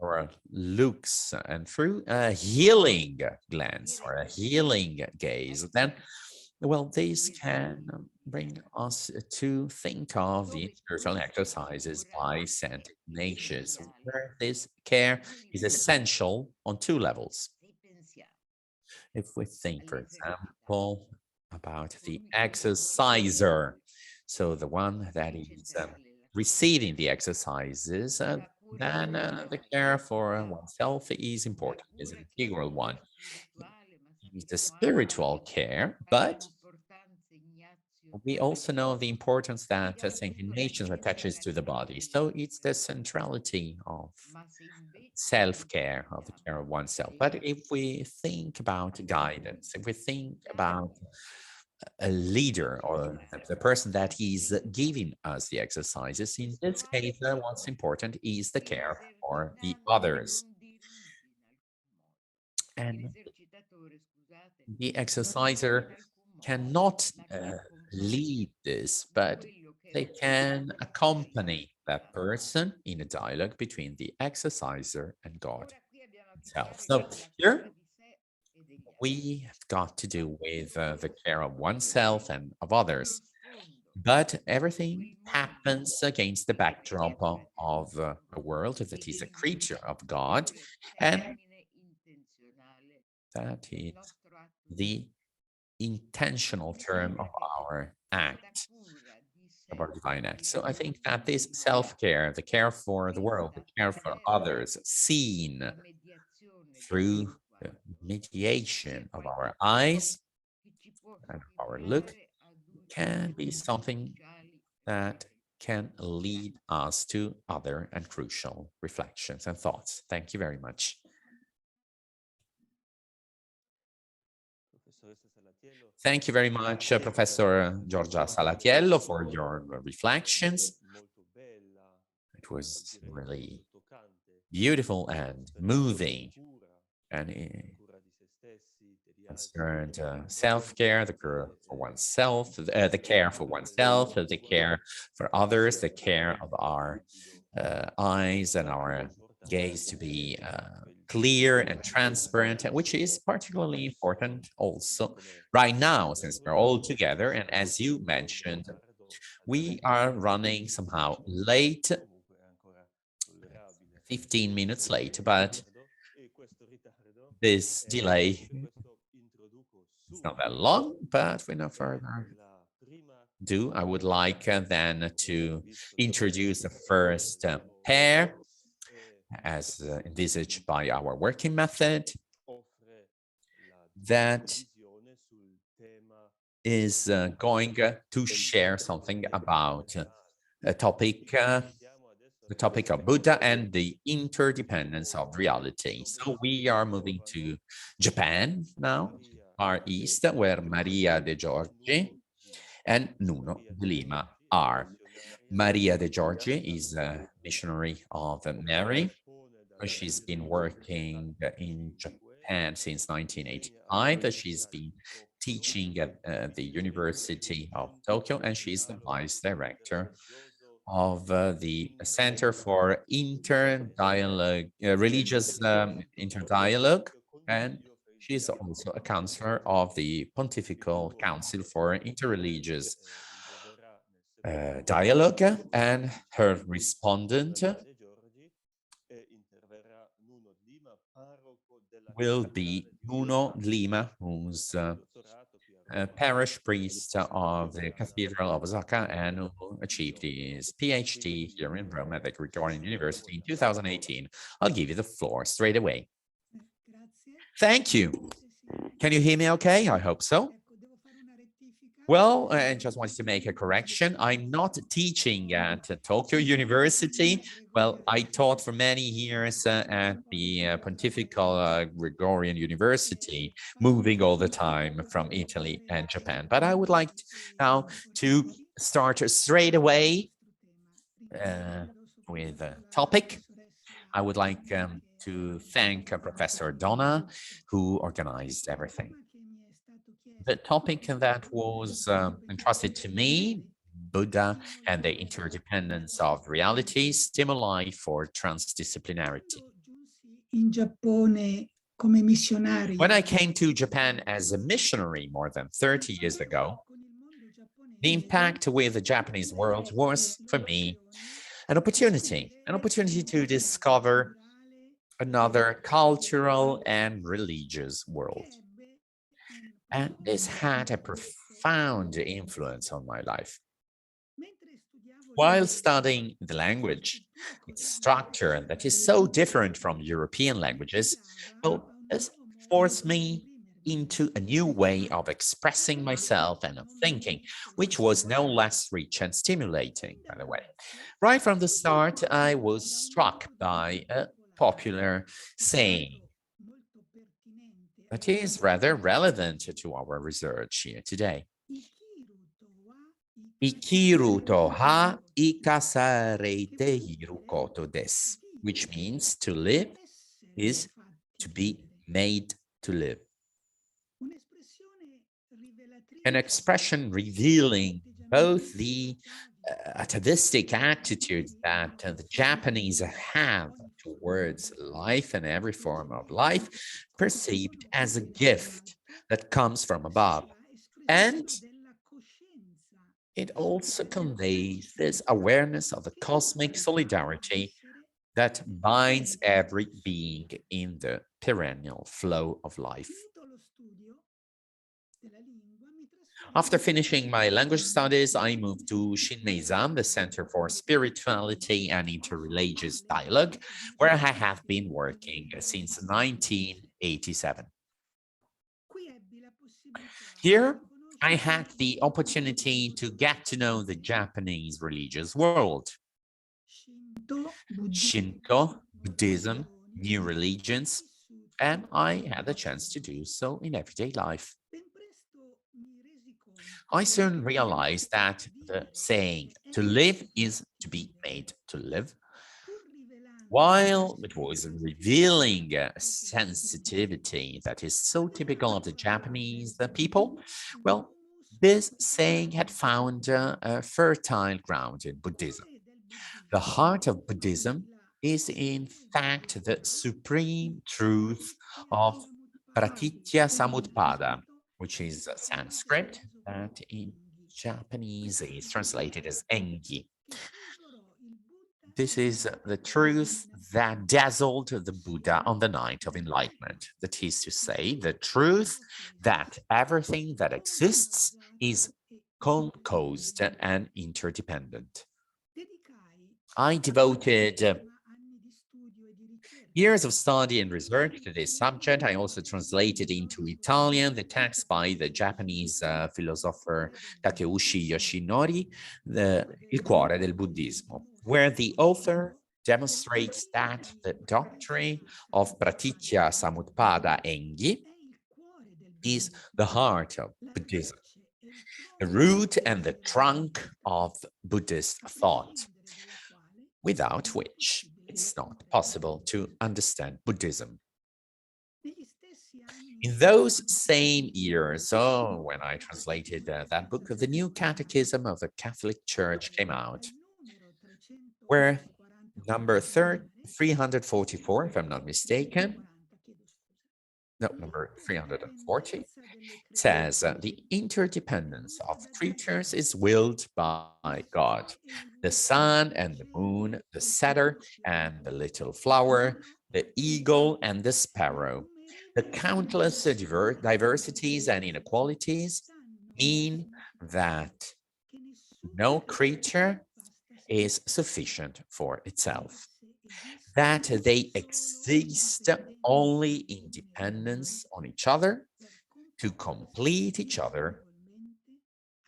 our looks and through a healing glance or a healing gaze, then, well, this can bring us to think of the spiritual exercises by Saint Ignatius, where this care is essential on two levels. If we think, for example, about the exerciser, so the one that is receiving the exercises, then the care for oneself is important, is an integral one. It's the spiritual care, but we also know the importance that St. Ignatius attaches to the body. So it's the centrality of self-care, of the care of oneself. But if we think about guidance, if we think about a leader or the person that is giving us the exercises, in this case, what's important is the care for the others. And the exerciser cannot lead this, but they can accompany that person in a dialogue between the exerciser and God himself. So here we have got to do with the care of oneself and of others, but everything happens against the backdrop of a world that is a creature of God, and that is the intentional term of our act, of our divine act. So I think that this self-care, the care for the world, the care for others, seen through the mediation of our eyes and our look, can be something that can lead us to other and crucial reflections and thoughts. Thank you very much. Thank you very much, Professor Giorgia Salatiello, for your reflections. It was really beautiful and moving, and it concerned self-care, the care for oneself, the care for oneself, the care for others, the care of our eyes and our gaze to be clear and transparent, which is particularly important also right now, since we're all together. And as you mentioned, we are running somehow late, 15 minutes late, but this delay is not that long, but we no further ado, I would like then to introduce the first pair as envisaged by our working method, that is going to share something about a topic, the topic of Buddha and the interdependence of reality. So we are moving to Japan now, Far East, where Maria de Giorgi and Nuno de Lima are. Maria de Giorgi is a missionary of Mary. She's been working in Japan since 1985. She's been teaching at the University of Tokyo, and she's the vice director of the Center for Interdialogue, Religious Interdialogue, and she's also a counselor of the Pontifical Council for Interreligious dialogue, and her respondent will be Nuno Lima, who's a parish priest of the Cathedral of Osaka and who achieved his PhD here in Rome at the Guardini University in 2018. I'll give you the floor straight away. Thank you. Can you hear me okay? I hope so. Well, I just wanted to make a correction. I'm not teaching at Tokyo University. Well, I taught for many years at the Pontifical Gregorian University, moving all the time from Italy and Japan. But I would like now to start straight away with a topic. I would like to thank Professor Donna, who organized everything. The topic that was entrusted to me, Buddha and the interdependence of reality, stimuli for transdisciplinarity. When I came to Japan as a missionary more than 30 years ago, the impact with the Japanese world was, for me, an opportunity to discover another cultural and religious world. And this had a profound influence on my life. While studying the language, its structure that is so different from European languages, well, this forced me into a new way of expressing myself and of thinking, which was no less rich and stimulating, by the way. Right from the start, I was struck by a popular saying that is rather relevant to our research here today. Ikiru to ha ikasarete hirukoto desu, which means to live is to be made to live. An expression revealing both the atavistic attitude that the Japanese have towards life and every form of life, perceived as a gift that comes from above. And it also conveys this awareness of the cosmic solidarity that binds every being in the perennial flow of life. After finishing my language studies, I moved to Shinmeizan, the Center for Spirituality and Interreligious Dialogue, where I have been working since 1987. Here, I had the opportunity to get to know the Japanese religious world. Shinto, Buddhism, new religions, and I had the chance to do so in everyday life. I soon realized that the saying, to live is to be made to live, while it was revealing a sensitivity that is so typical of the Japanese people, well, this saying had found a fertile ground in Buddhism. The heart of Buddhism is in fact the supreme truth of Pratitya Samutpada, which is Sanskrit that in Japanese is translated as Engi. This is the truth that dazzled the Buddha on the night of enlightenment. That is to say, the truth that everything that exists is composed and interdependent. I devoted years of study and research to this subject. I also translated into Italian the text by the Japanese philosopher Takeuchi Yoshinori, Il cuore del Buddismo, where the author demonstrates that the doctrine of Pratitya Samutpada Engi is the heart of Buddhism, the root and the trunk of Buddhist thought, without which it's not possible to understand Buddhism. In those same years, when I translated that book, the New Catechism of the Catholic Church came out, where number 344, if I'm not mistaken, note number 340, says the interdependence of creatures is willed by God. The sun and the moon, the cedar and the little flower, the eagle and the sparrow, the countless diversities and inequalities mean that no creature is sufficient for itself, that they exist only in dependence on each other to complete each other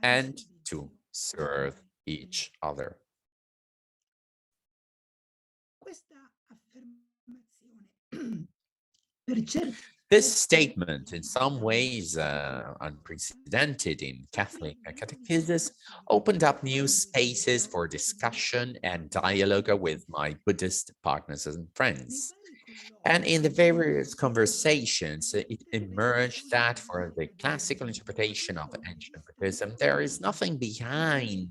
and to serve each other. This statement, in some ways unprecedented in Catholic catechesis, opened up new spaces for discussion and dialogue with my Buddhist partners and friends. And in the various conversations, it emerged that for the classical interpretation of ancient Buddhism, there is nothing behind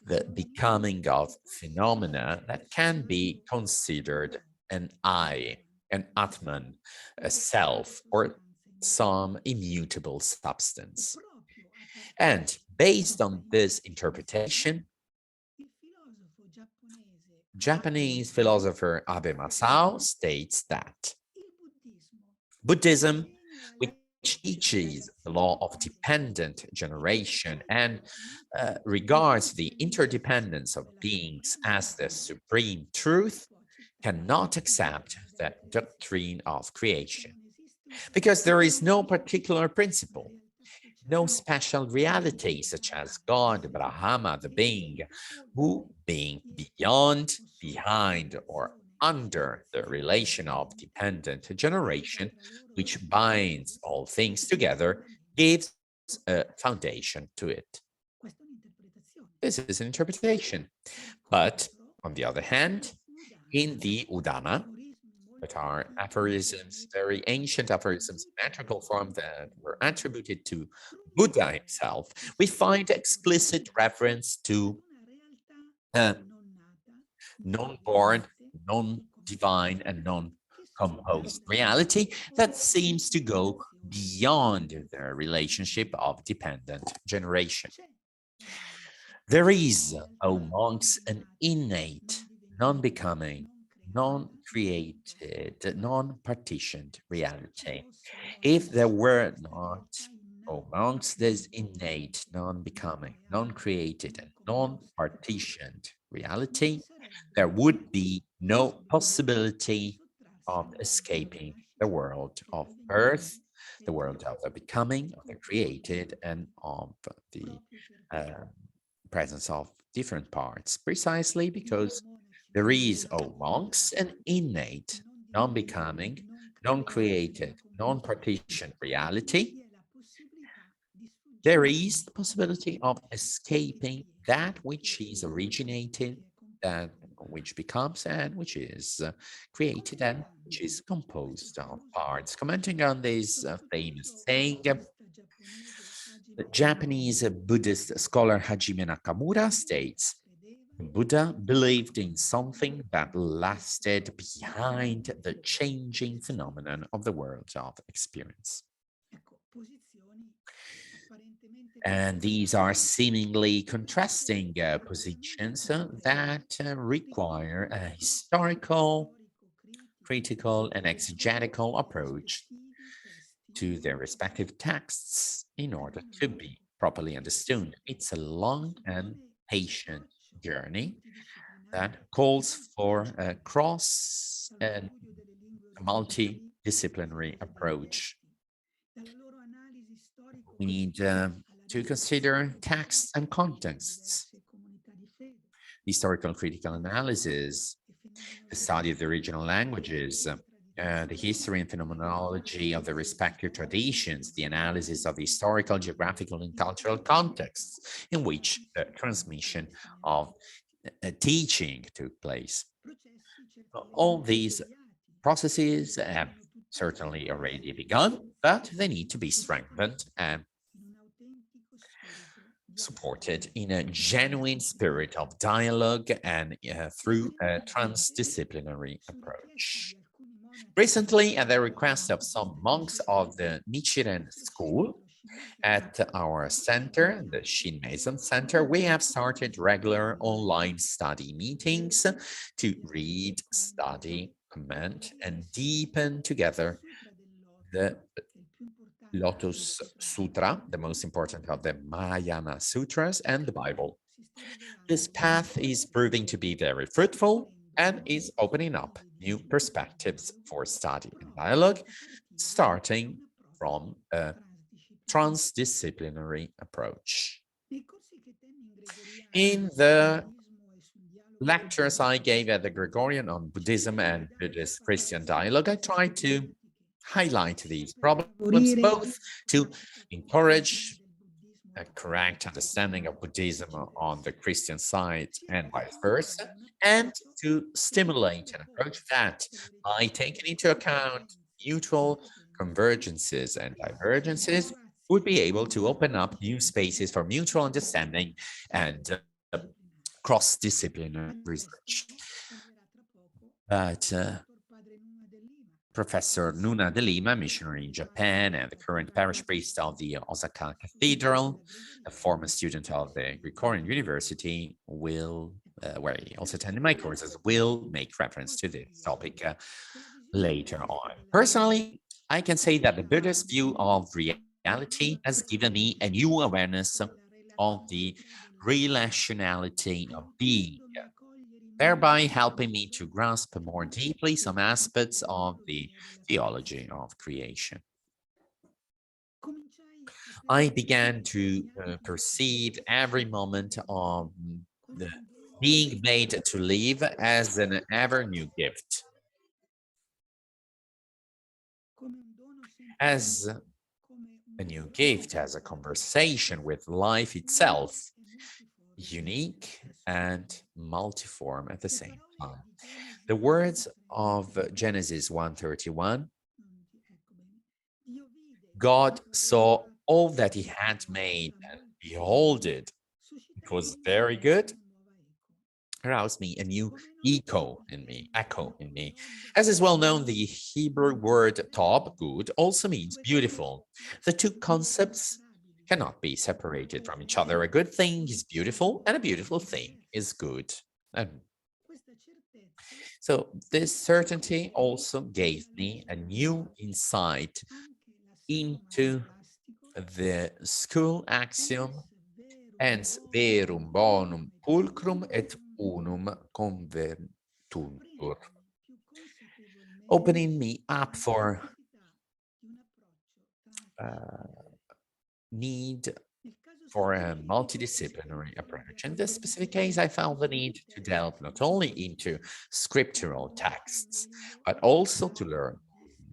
the becoming of phenomena that can be considered an I, an Atman, a self, or some immutable substance. And based on this interpretation, Japanese philosopher Abe Masao states that Buddhism, which teaches the law of dependent generation and regards the interdependence of beings as the supreme truth, cannot accept the doctrine of creation, because there is no particular principle, no special reality such as God, Brahma, the being, who being beyond, behind, or under the relation of dependent generation, which binds all things together, gives a foundation to it. This is an interpretation. But on the other hand, in the Udana, that are aphorisms, very ancient aphorisms in metrical form that were attributed to Buddha himself, we find explicit reference to non-born, non-divine, and non-composed reality that seems to go beyond the relationship of dependent generation. There is, O monks, an innate, non-becoming, non-created, non-partitioned reality. If there were not, O monks, this innate, non-becoming, non-created, and non-partitioned reality, there would be no possibility of escaping the world of birth, the world of the becoming, of the created, and of the presence of different parts, precisely because there is, O monks, an innate, non-becoming, non-created, non-partitioned reality. There is the possibility of escaping that which is originated, that which becomes, and which is created, and which is composed of parts. Commenting on this famous saying, the Japanese Buddhist scholar Hajime Nakamura states, Buddha believed in something that lasted behind the changing phenomenon of the world of experience. And these are seemingly contrasting positions that require a historical, critical, and exegetical approach to their respective texts in order to be properly understood. It's a long and patient journey that calls for a cross and multidisciplinary approach. We need to consider texts and contexts, historical critical analysis, the study of the original languages, the history and phenomenology of the respective traditions, the analysis of the historical, geographical, and cultural contexts in which the transmission of teaching took place. All these processes have certainly already begun, but they need to be strengthened and supported in a genuine spirit of dialogue and through a transdisciplinary approach. Recently, at the request of some monks of the Nichiren school, at our center, the Shinmeizen Center, we have started regular online study meetings to read, study, comment, and deepen together the Lotus Sutra, the most important of the Mahayana Sutras, and the Bible. This path is proving to be very fruitful and is opening up new perspectives for study and dialogue, starting from a transdisciplinary approach. In the lectures I gave at the Gregorian on Buddhism and Buddhist Christian dialogue, I tried to highlight these problems, both to encourage a correct understanding of Buddhism on the Christian side and vice versa, and to stimulate an approach that, by taking into account mutual convergences and divergences, would be able to open up new spaces for mutual understanding and cross-disciplinary research. But Professor Nuna de Lima, missionary in Japan and the current parish priest of the Osaka Cathedral, a former student of the Gregorian University, will, where he also attended my courses, will make reference to this topic later on. Personally, I can say that the Buddhist view of reality has given me a new awareness of the relationality of being, thereby helping me to grasp more deeply some aspects of the theology of creation. I began to perceive every moment of the being made to live as an ever new gift, as a new gift, as a conversation with life itself, unique and multiform at the same time. The words of Genesis 1:31, God saw all that he had made, and behold it was very good, aroused me a new echo in me. As is well known, the Hebrew word tov, good, also means beautiful. The two concepts cannot be separated from each other. A good thing is beautiful, and a beautiful thing is good. And so this certainty also gave me a new insight into the school axiom, ens verum bonum pulchrum et unum convertuntur, opening me up for need for a multidisciplinary approach. In this specific case, I found the need to delve not only into scriptural texts, but also to learn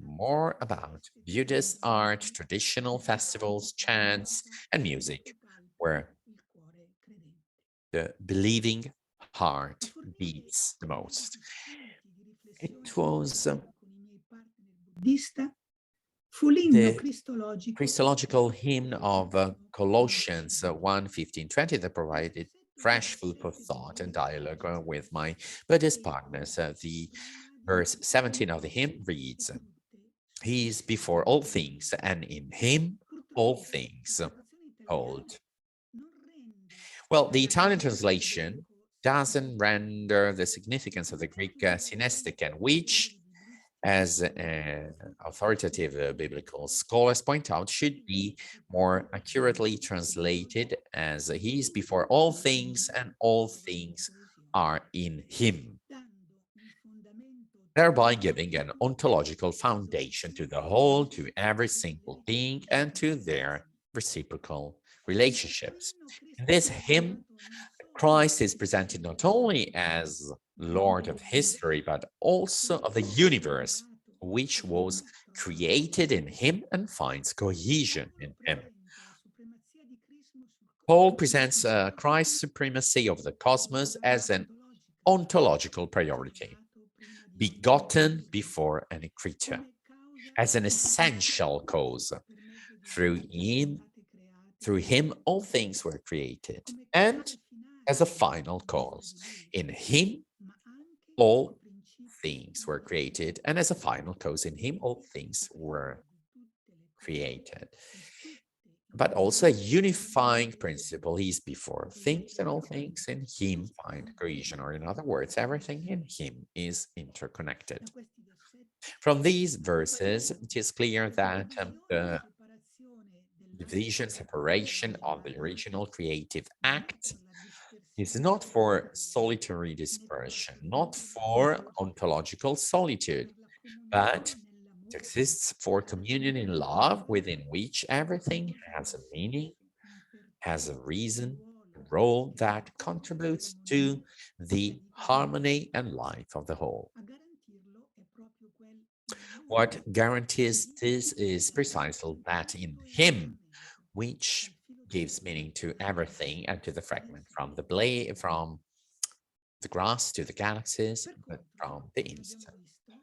more about Buddhist art, traditional festivals, chants, and music, where the believing heart beats the most. It was the Christological hymn of Colossians 1:15-20 that provided fresh food for thought and dialogue with my Buddhist partners. The verse 17 of the hymn reads, "He is before all things, and in him all things hold." Well, the Italian translation doesn't render the significance of the Greek synesthekan, which, as authoritative biblical scholars point out, should be more accurately translated as he is before all things and all things are in him, thereby giving an ontological foundation to the whole, to every single being, and to their reciprocal relationships. In this hymn, Christ is presented not only as Lord of history, but also of the universe, which was created in him and finds cohesion in him. Paul presents Christ's supremacy of the cosmos as an ontological priority, begotten before any creature, as an essential cause. Through him all things were created, and as a final cause. In him all things were created, and as a final cause, in him all things were created. But also a unifying principle is before things, and all things in him find cohesion, or in other words, everything in him is interconnected. From these verses, it is clear that the division, separation of the original creative act is not for solitary dispersion, not for ontological solitude, but it exists for communion in love, within which everything has a meaning, has a reason, a role that contributes to the harmony and life of the whole. What guarantees this is precisely that in him, which gives meaning to everything and to the fragment, from the blade, from the grass to the galaxies, but from the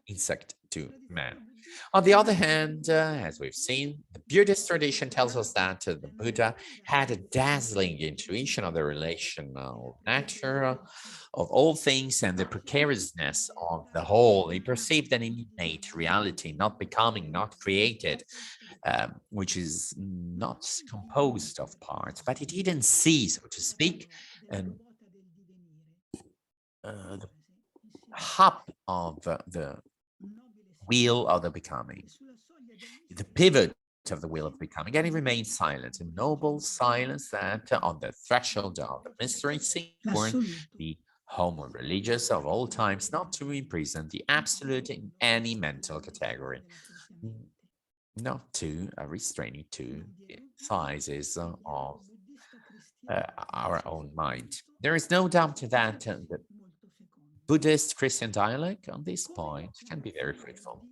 insect to man. On the other hand, as we've seen, the Buddhist tradition tells us that the Buddha had a dazzling intuition of the relational nature of all things and the precariousness of the whole. He perceived an innate reality, not becoming, not created, which is not composed of parts, but he didn't see, so to speak, the hub of the wheel of the becoming, the pivot of the wheel of becoming, and he remained silent, a noble silence that on the threshold of the mystery warned the homo religious of all times not to imprison the absolute in any mental category, not to restrain it to sizes of our own mind. There is no doubt that the Buddhist Christian dialogue on this point can be very fruitful.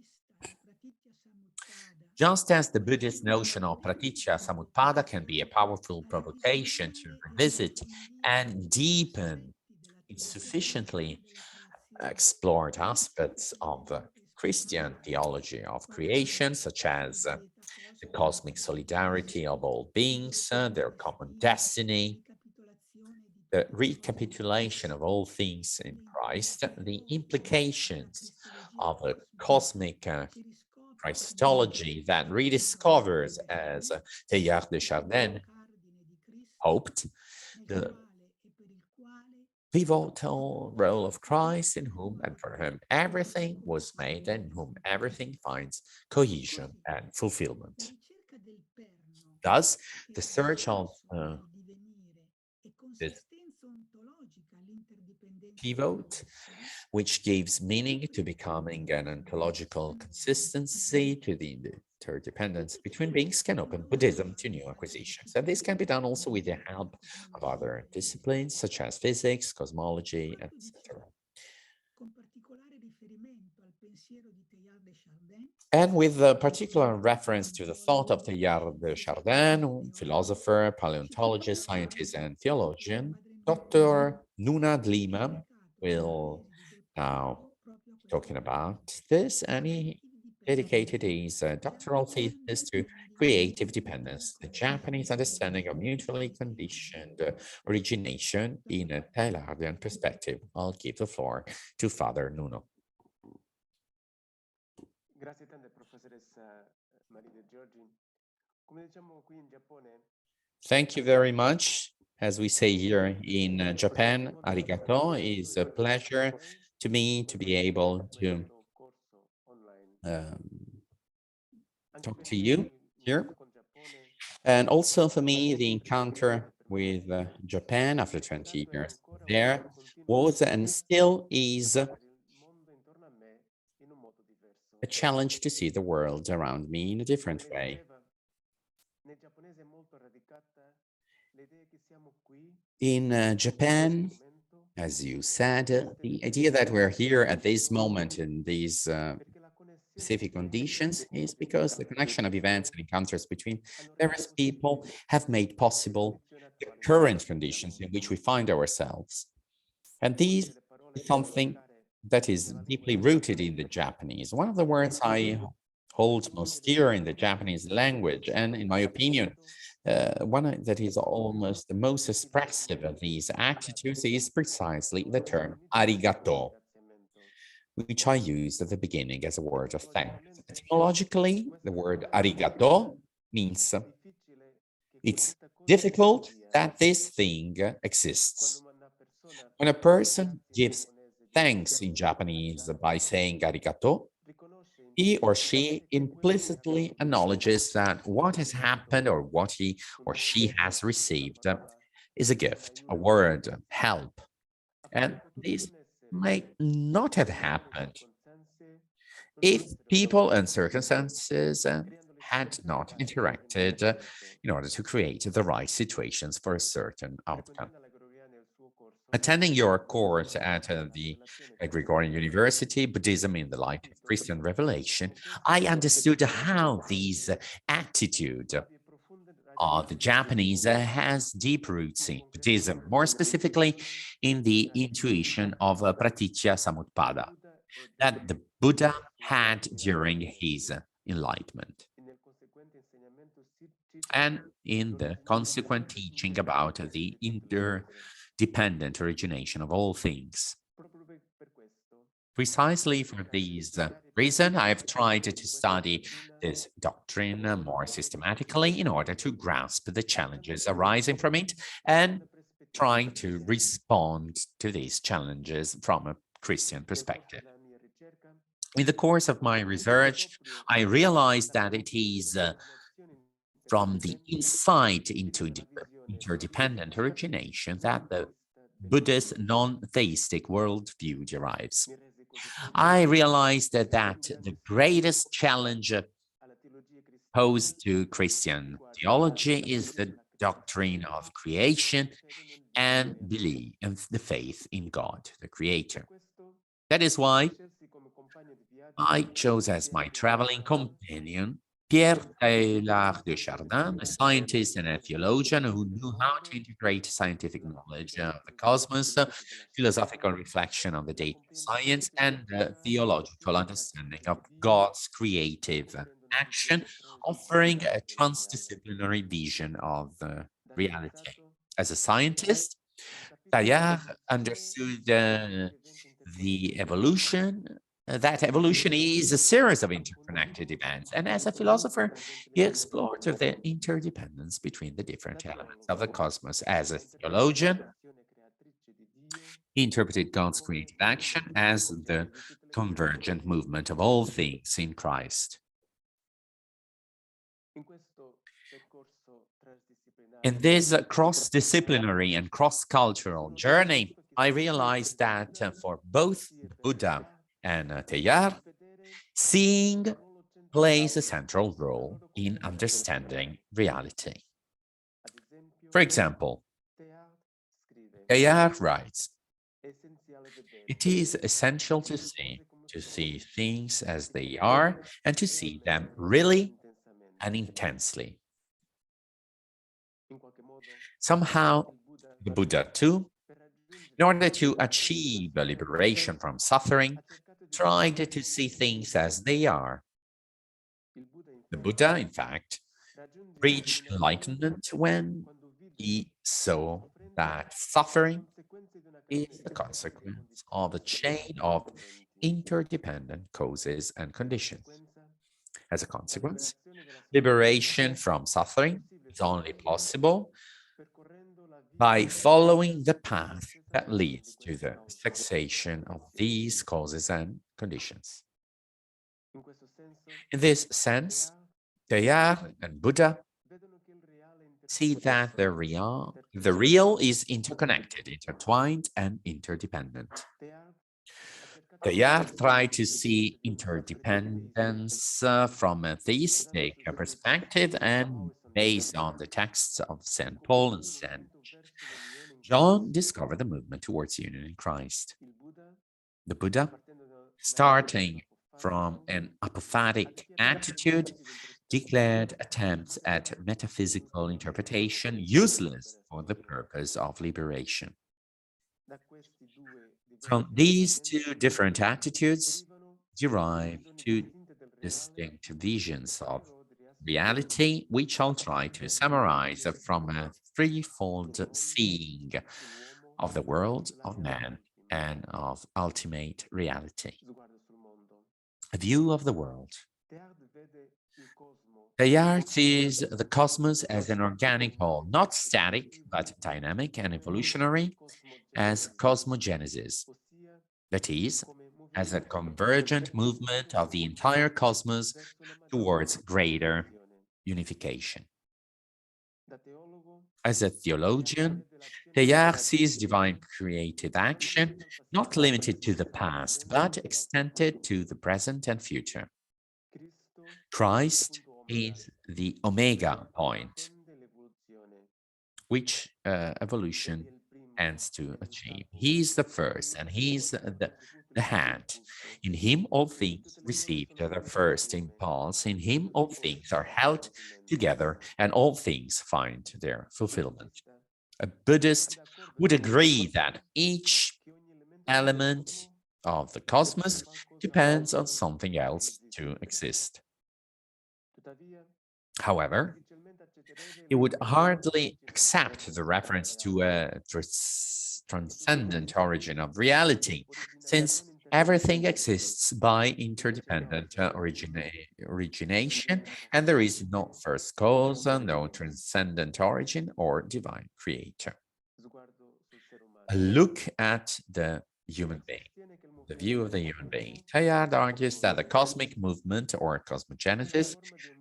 Just as the Buddhist notion of pratitya samutpada can be a powerful provocation to revisit and deepen insufficiently explored aspects of the Christian theology of creation, such as the cosmic solidarity of all beings, their common destiny, the recapitulation of all things in Christ, the implications of a cosmic Christology that rediscovers, as Teilhard de Chardin hoped, the pivotal role of Christ, in whom and for whom everything was made, and in whom everything finds cohesion and fulfillment. Thus, the search of this pivot, which gives meaning to becoming an ontological consistency to the interdependence between beings, can open Buddhism to new acquisitions. And this can be done also with the help of other disciplines such as physics, cosmology, etc. And with a particular reference to the thought of Teilhard de Chardin, philosopher, paleontologist, scientist, and theologian, Dr. Nuna Lima will now talking about this, and he dedicated his doctoral thesis to creative dependence, the Japanese understanding of mutually conditioned origination in a Teilhardian perspective. I'll give the floor to Father Nuno. Grazie tante, professoressa Maria De Giorgi. Come diciamo qui in Giappone, Thank you very much. As we say here in Japan, arigato. Is a pleasure to me to be able to talk to you here. And also for me, the encounter with Japan after 20 years there was and still is a challenge to see the world around me in a different way. In Japan, as you said, the idea that we're here at this moment in these specific conditions is because the connection of events and encounters between various people have made possible the current conditions in which we find ourselves. And these is something that is deeply rooted in the Japanese. One of the words I hold most dear in the Japanese language, and in my opinion, one that is almost the most expressive of these attitudes is precisely the term arigato, which I used at the beginning as a word of thanks. Etymologically, the word arigato means it's difficult that this thing exists. When a person gives thanks in Japanese by saying arigato, he or she implicitly acknowledges that what has happened or what he or she has received is a gift, a word, help. And this might not have happened if people and circumstances had not interacted in order to create the right situations for a certain outcome. Attending your course at the Gregorian University, Buddhism in the Light of Christian Revelation, I understood how this attitude of the Japanese has deep roots in Buddhism, more specifically in the intuition of Praticca Samutpada that the Buddha had during his enlightenment, and in the consequent teaching about the interdependent origination of all things. Precisely for this reason, I have tried to study this doctrine more systematically in order to grasp the challenges arising from it and trying to respond to these challenges from a Christian perspective. In the course of my research, I realized that it is from the insight into interdependent origination that the Buddhist non-theistic worldview derives. I realized that the greatest challenge posed to Christian theology is the doctrine of creation and belief and the faith in God, the Creator. That is why I chose as my traveling companion Pierre Teilhard de Chardin, a scientist and a theologian who knew how to integrate scientific knowledge of the cosmos, philosophical reflection on the data of science, and theological understanding of God's creative action, offering a transdisciplinary vision of reality. As a scientist, Teilhard understood the evolution. That evolution is a series of interconnected events. And as a philosopher, he explored the interdependence between the different elements of the cosmos. As a theologian, he interpreted God's creative action as the convergent movement of all things in Christ. In this cross-disciplinary and cross-cultural journey, I realized that for both Buddha and Teilhard, seeing plays a central role in understanding reality. For example, Teilhard writes, "It is essential to see things as they are and to see them really and intensely." Somehow, the Buddha too, in order to achieve a liberation from suffering, tried to see things as they are. The Buddha, in fact, reached enlightenment when he saw that suffering is the consequence of a chain of interdependent causes and conditions. As a consequence, liberation from suffering is only possible by following the path that leads to the cessation of these causes and conditions. In this sense, Teilhard and Buddha see that the real is interconnected, intertwined, and interdependent. Teilhard tried to see interdependence from a theistic perspective and based on the texts of St. Paul and St. John, discovered the movement towards union in Christ. The Buddha, starting from an apophatic attitude, declared attempts at metaphysical interpretation useless for the purpose of liberation. From these two different attitudes derive two distinct visions of reality, which I'll try to summarize from a threefold seeing of the world of man and of ultimate reality, sguardo sul mondo. a view of the world. Teilhard vede il cosmo Teilhard sees the cosmos as an organic whole, not static, but dynamic and evolutionary, as cosmogenesis, ossia that is, come as a movimento convergent movement of the entire cosmos verso una maggiore towards greater condivisione. unification. Da teologo, As a theologian, vede l'azione Teilhard divina sees divine creative action not limited to the past, but extended to the present and future. Cristo Christ punto omega, is the omega point, tende l'evoluzione. which evolution Egli è il primo tends to e il achieve. capo. He's the first, and he's the hand. In him, all things received their first impulse. In him, all things are held together, and all things find their fulfillment. A Buddhist would agree that each Che ogni elemento del element cosmo of the cosmos qualcosa depends on something else to exist. Tuttavia, However, difficilmente accetterebbe he la would riferenza hardly all'origine accept the reference to reale. a transcendent origin of reality, since everything exists by interdependent origination, and there is no first cause, no transcendent origin or divine creator. Sguardo sul ser umano. A look at the human being. Sostiene che il The view of the movimento human being. cosmo Teilhard argues that the cosmic movement or cosmogenesis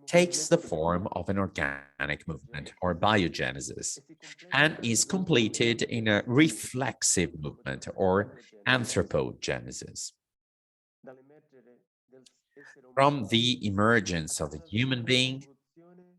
takes the form of an organic movement or biogenesis and is completed in a reflexive movement or anthropogenesis. dall'emergere del essere From umano the emergence of the human being, evoluzione,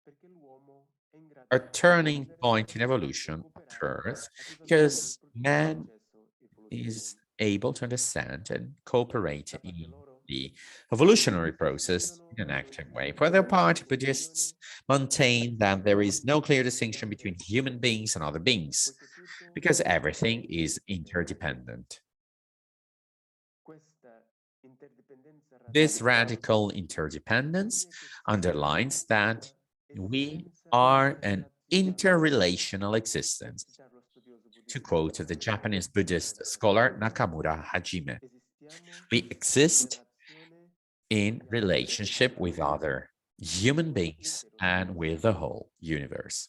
perché l'uomo è in grado a di turning accedere point in e evolution cooperare occurs a tutto because il man processo evolutivo. is able to understand and cooperate Da parte in loro, the evolutionary process in an active way. For their part, Buddhists maintain that there is no clear distinction between human beings and other beings, poiché tutto because everything is interdependent. questa interdipendenza This radicale radical interdependence sottolinea che underlines that siamo we esistenza are an relazionale, interrelational existence. per citarlo studioso To buddista. quote the Japanese Buddhist scholar Nakamura Hajime, Esistiamo we exist relazione in con gli altri relationship esseri with umani, other human con beings l'intero and universo. with the whole universe.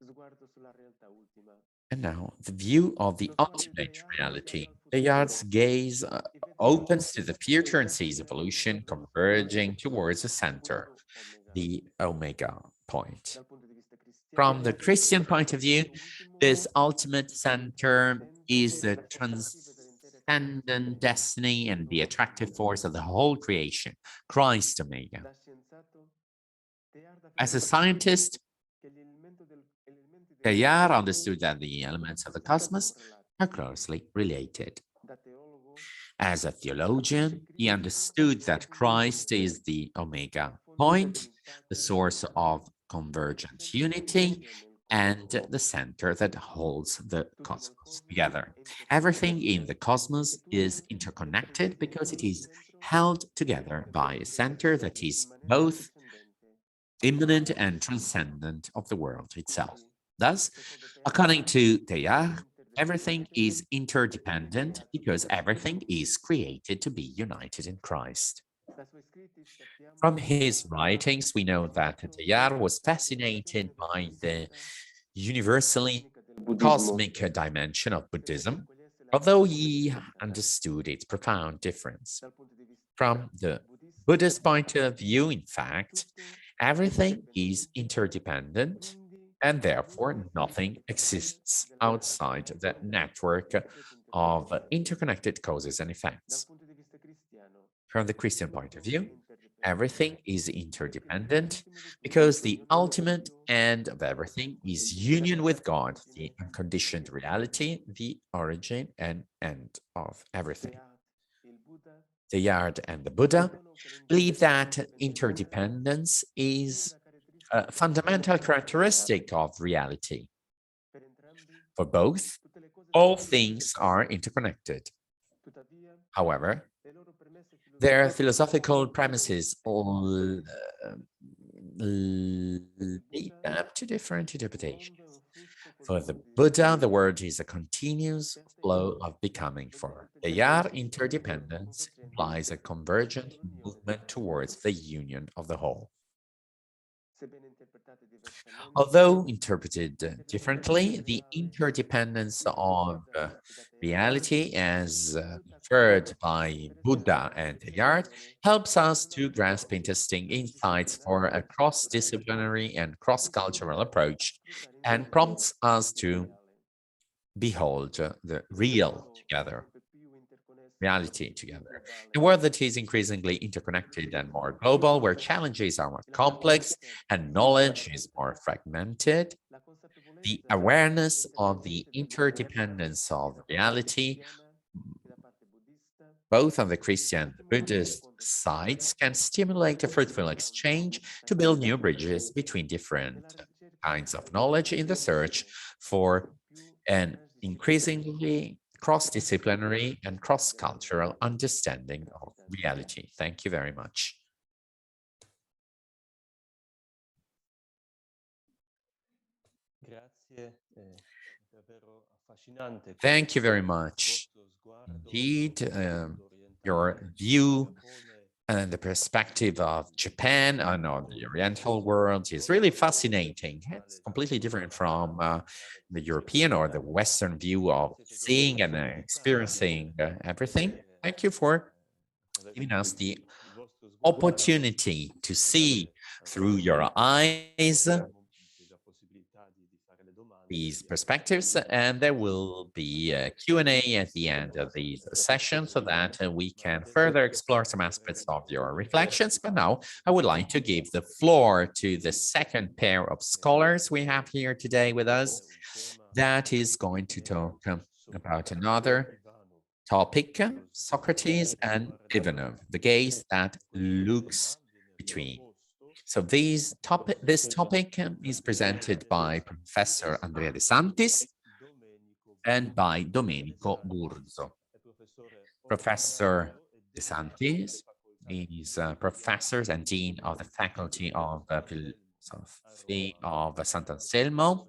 Sguardo sulla realtà ultima. And now, the view of the Lo sguardo di ultimate Teilhard si reality. apre al futuro Teilhard's gaze e vede opens to the l'evoluzione future and della sees creatura evolution verso converging towards the il center, punto omega. the omega point. Dal punto di vista From the cristiano, Christian point of view, questo ultimo this ultimate center rappresenta is the l'aspettativa dell'intera transcendent destiny and the attractive force of the whole creation, Christ Omega. Da scienziato, Teilhard As a afferma scientist, che gli elementi del Teilhard understood that the elements of the cosmos correlati. are closely related. Da teologo, As a theologian, he understood that Christ is the omega point, the source of convergent unity, and the center that holds the cosmos together. Everything in the cosmos is interconnected because it is held together by a center that is both immanent and transcendent of the world itself. Thus, according to Teilhard, everything is interdependent because everything is created to be united in Christ. From his writings, we know that Teilhard was fascinated by the universally cosmic dimension of Buddhism, although he understood its profound difference. From the Buddhist point of view, in fact, everything is interdependent, and therefore nothing exists outside the network of interconnected causes and effects. From the Christian point of view, everything is interdependent because the ultimate end of everything is union with God, the unconditioned reality, the origin and end of everything. Teilhard and the Buddha believe that interdependence is a fundamental characteristic of reality. For both, all things are interconnected. However, their philosophical premises all lead them to different interpretations. For the Buddha, the word is a continuous flow of becoming. For Teilhard, interdependence implies a convergent movement towards the union of the whole. Although interpreted differently, the interdependence of reality, as inferred by Buddha and Teilhard, helps us to grasp interesting insights for a cross-disciplinary and cross-cultural approach, and prompts us to behold the real together, reality together. A world that is increasingly interconnected and more global, where challenges are more complex and knowledge is more fragmented, the awareness of the interdependence of reality, both on the Christian and the Buddhist sides, can stimulate a fruitful exchange to build new bridges between different kinds of knowledge in the search for an increasingly cross-disciplinary and cross-cultural understanding of reality. Thank you very much. Thank you very much. Indeed, your view and the perspective of Japan and on the Oriental world is really fascinating. It's completely different from the European or the Western view of seeing and experiencing everything. Thank you for giving us the opportunity to see through your eyes these perspectives, and there will be a Q&A at the end of the session so that we can further explore some aspects of your reflections. But now I would like to give the floor to the second pair of scholars we have here today with us. That is going to talk about another topic, Socrates and Ivanov, the gaze that looks between. So this topic is presented by Professor Andrea De Santis and by Domenico Burzo. Professor De Santis is professor and dean of the Faculty of Philosophy of Sant'Anselmo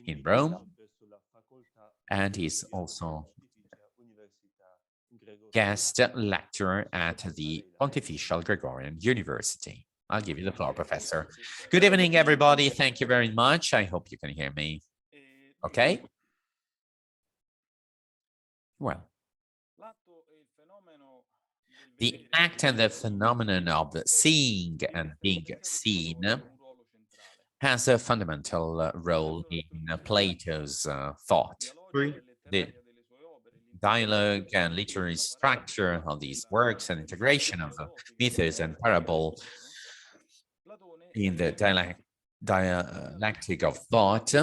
in Rome, and he's also guest lecturer at the Pontifical Gregorian University. I'll give you the floor, Professor. Good evening, everybody. Thank you very much. I hope you can hear me. Okay? Well, the act and the phenomenon of seeing and being seen has a fundamental role in Plato's thought. The dialogue and literary structure of these works and integration of the mythos and parable in the dialectic of thought,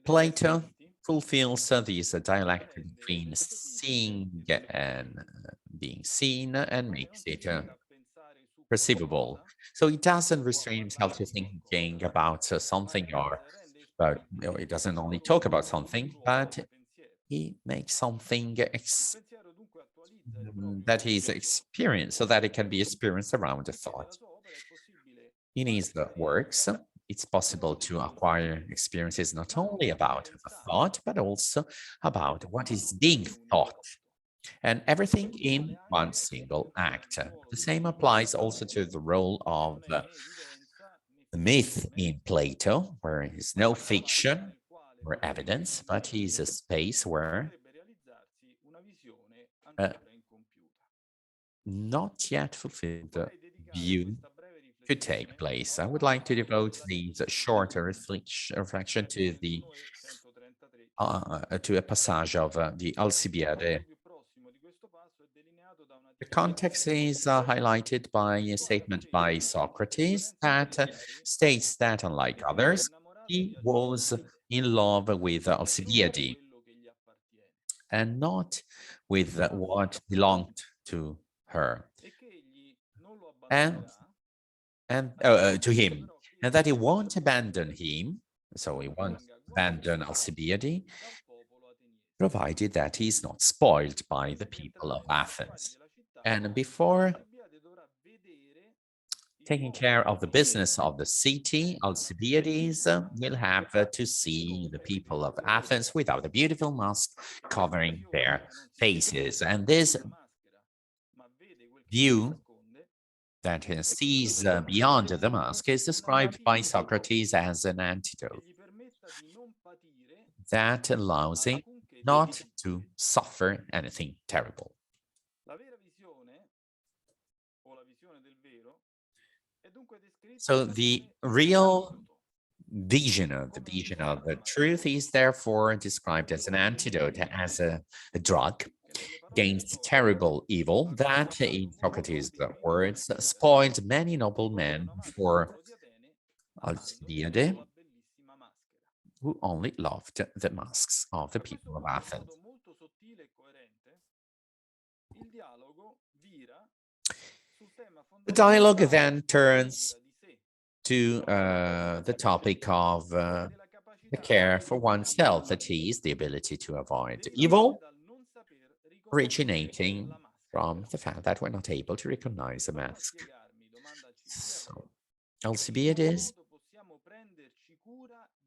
Plato fulfills this dialectic between seeing and being seen and makes it perceivable. So he doesn't restrain himself to thinking about something but he doesn't only talk about something, but he makes something that is experienced so that it can be experienced around the thought. In his works, it's possible to acquire experiences not only about a thought, but also about what is being thought, and everything in one single act. The same applies also to the role of the myth in Plato, where it is no fiction or evidence, but is a space where not yet fulfilled view could take place. I would like to devote these shorter reflection to a passage of the Alcibiade. The context is highlighted by a statement by Socrates that states that, unlike others, he was in love with Alcibiade and not with what belonged to her and to him, and that he won't abandon him, so he won't abandon Alcibiade, provided that he's not spoiled by the people of Athens. And before taking care of the business of the city, Alcibiades will have to see the people of Athens without a beautiful mask covering their faces. And this view that sees beyond the mask is described by Socrates as an antidote that allows him not to suffer anything terrible. So the real vision of the truth is therefore described as an antidote, as a drug against terrible evil that, in Socrates' words, spoiled many noble men for Alcibiades, who only loved the masks of the people of Athens. The dialogue then turns to the topic of the care for oneself, that is, the ability to avoid evil, originating from the fact that we're not able to recognize a mask. So, Alcibiades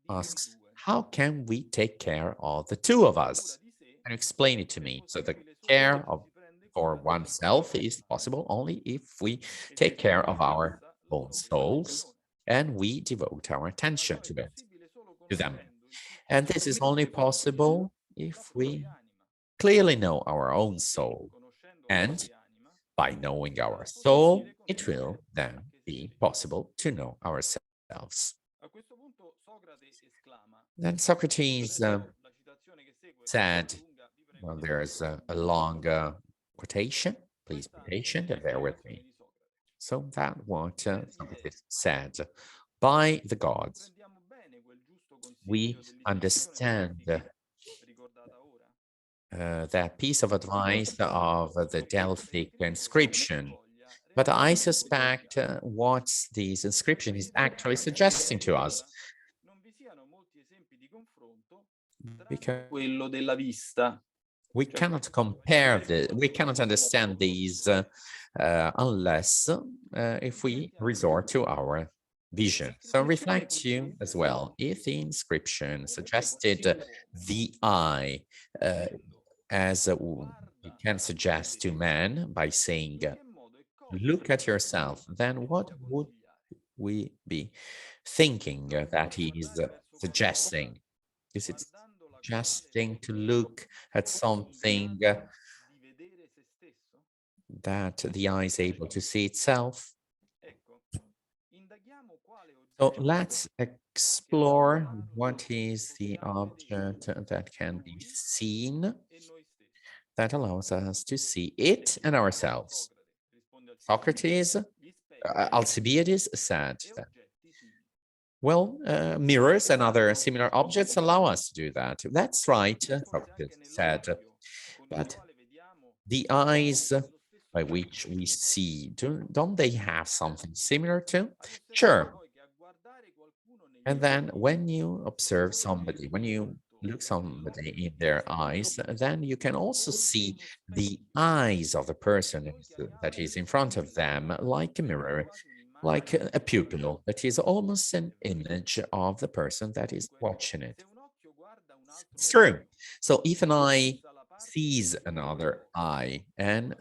asks, how can we take care of the two of us? Can you explain it to me? So the care for oneself is possible only if we take care of our own souls and we devote our attention to them. And this is only possible if we clearly know our own soul. And by knowing our soul, it will then be possible to know ourselves. Then Socrates said, well, there's a long quotation. Please be patient and bear with me. So that what Socrates said. By the gods, we understand that piece of advice of the Delphic inscription. But I suspect what this inscription is actually suggesting to us, because we cannot compare we cannot understand these unless if we resort to our vision. So reflect you as well. If the inscription suggested the eye as you can suggest to man by saying, look at yourself, then what would we be thinking that he is suggesting? Is it suggesting to look at something that the eye is able to see itself? So let's explore what is the object that can be seen that allows us to see it and ourselves. Socrates, Alcibiades said that, well, mirrors and other similar objects allow us to do that. That's right, Socrates said, but the eyes by which we see, don't they have something similar to? Sure. And then when you observe somebody, when you look somebody in their eyes, then you can also see the eyes of the person that is in front of them, like a mirror, like a pupil that is almost an image of the person that is watching it. It's true. So if an eye sees another eye and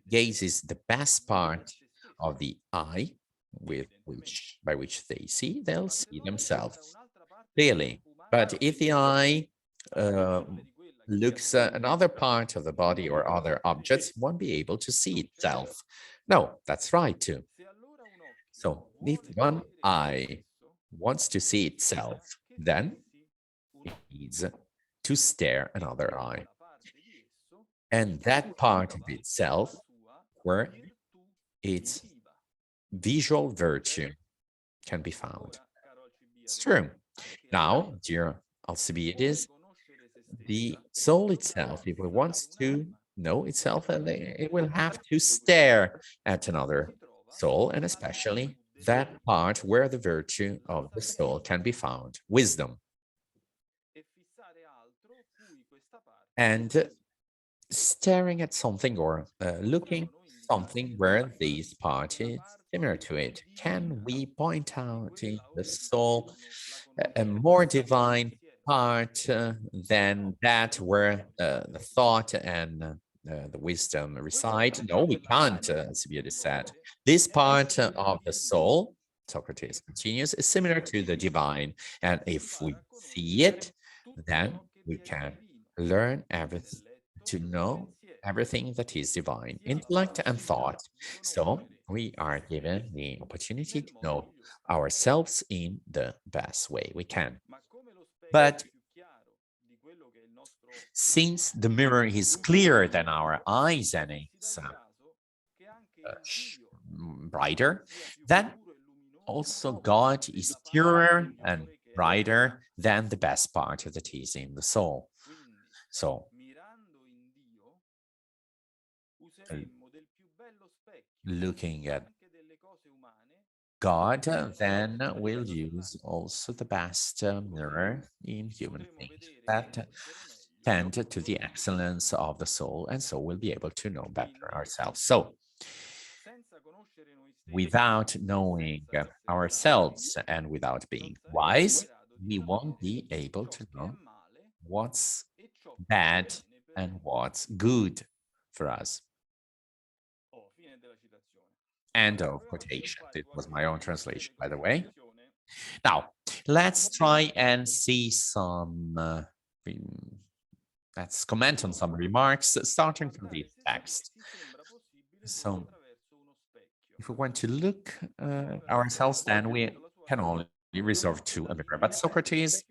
gazes the best part of the eye by which they see, they'll see themselves clearly. But if the eye looks at another part of the body or other objects, won't be able to see itself. No, that's right too. So if one eye wants to see itself, then it needs to stare another eye. And that part of itself where its visual virtue can be found. It's true. Now, dear Alcibiades, the soul itself, if it wants to know itself, it will have to stare at another soul, and especially that part where the virtue of the soul can be found, wisdom. And staring at something or looking something where these parts similar to it. Can we point out in the soul a more divine part than that where the thought and the wisdom reside? No, we can't, as Beauty said. This part of the soul, Socrates continues, is similar to the divine. And if we see it, then we can learn everything, to know everything that is divine, intellect and thought. So we are given the opportunity to know ourselves in the best way we can. But since the mirror is clearer than our eyes and it's brighter, then also God is purer and brighter than the best part that is in the soul. So looking at God, then will use also the best mirror in human things that tend to the excellence of the soul, and so we'll be able to know better ourselves. So without knowing ourselves and without being wise, we won't be able to know what's bad and what's good for us. End of quotation. It was my own translation, by the way. Now, let's try and see some, let's comment on some remarks starting from the text. So, if we want to look ourselves, then we can only resort to a mirror. But Socrates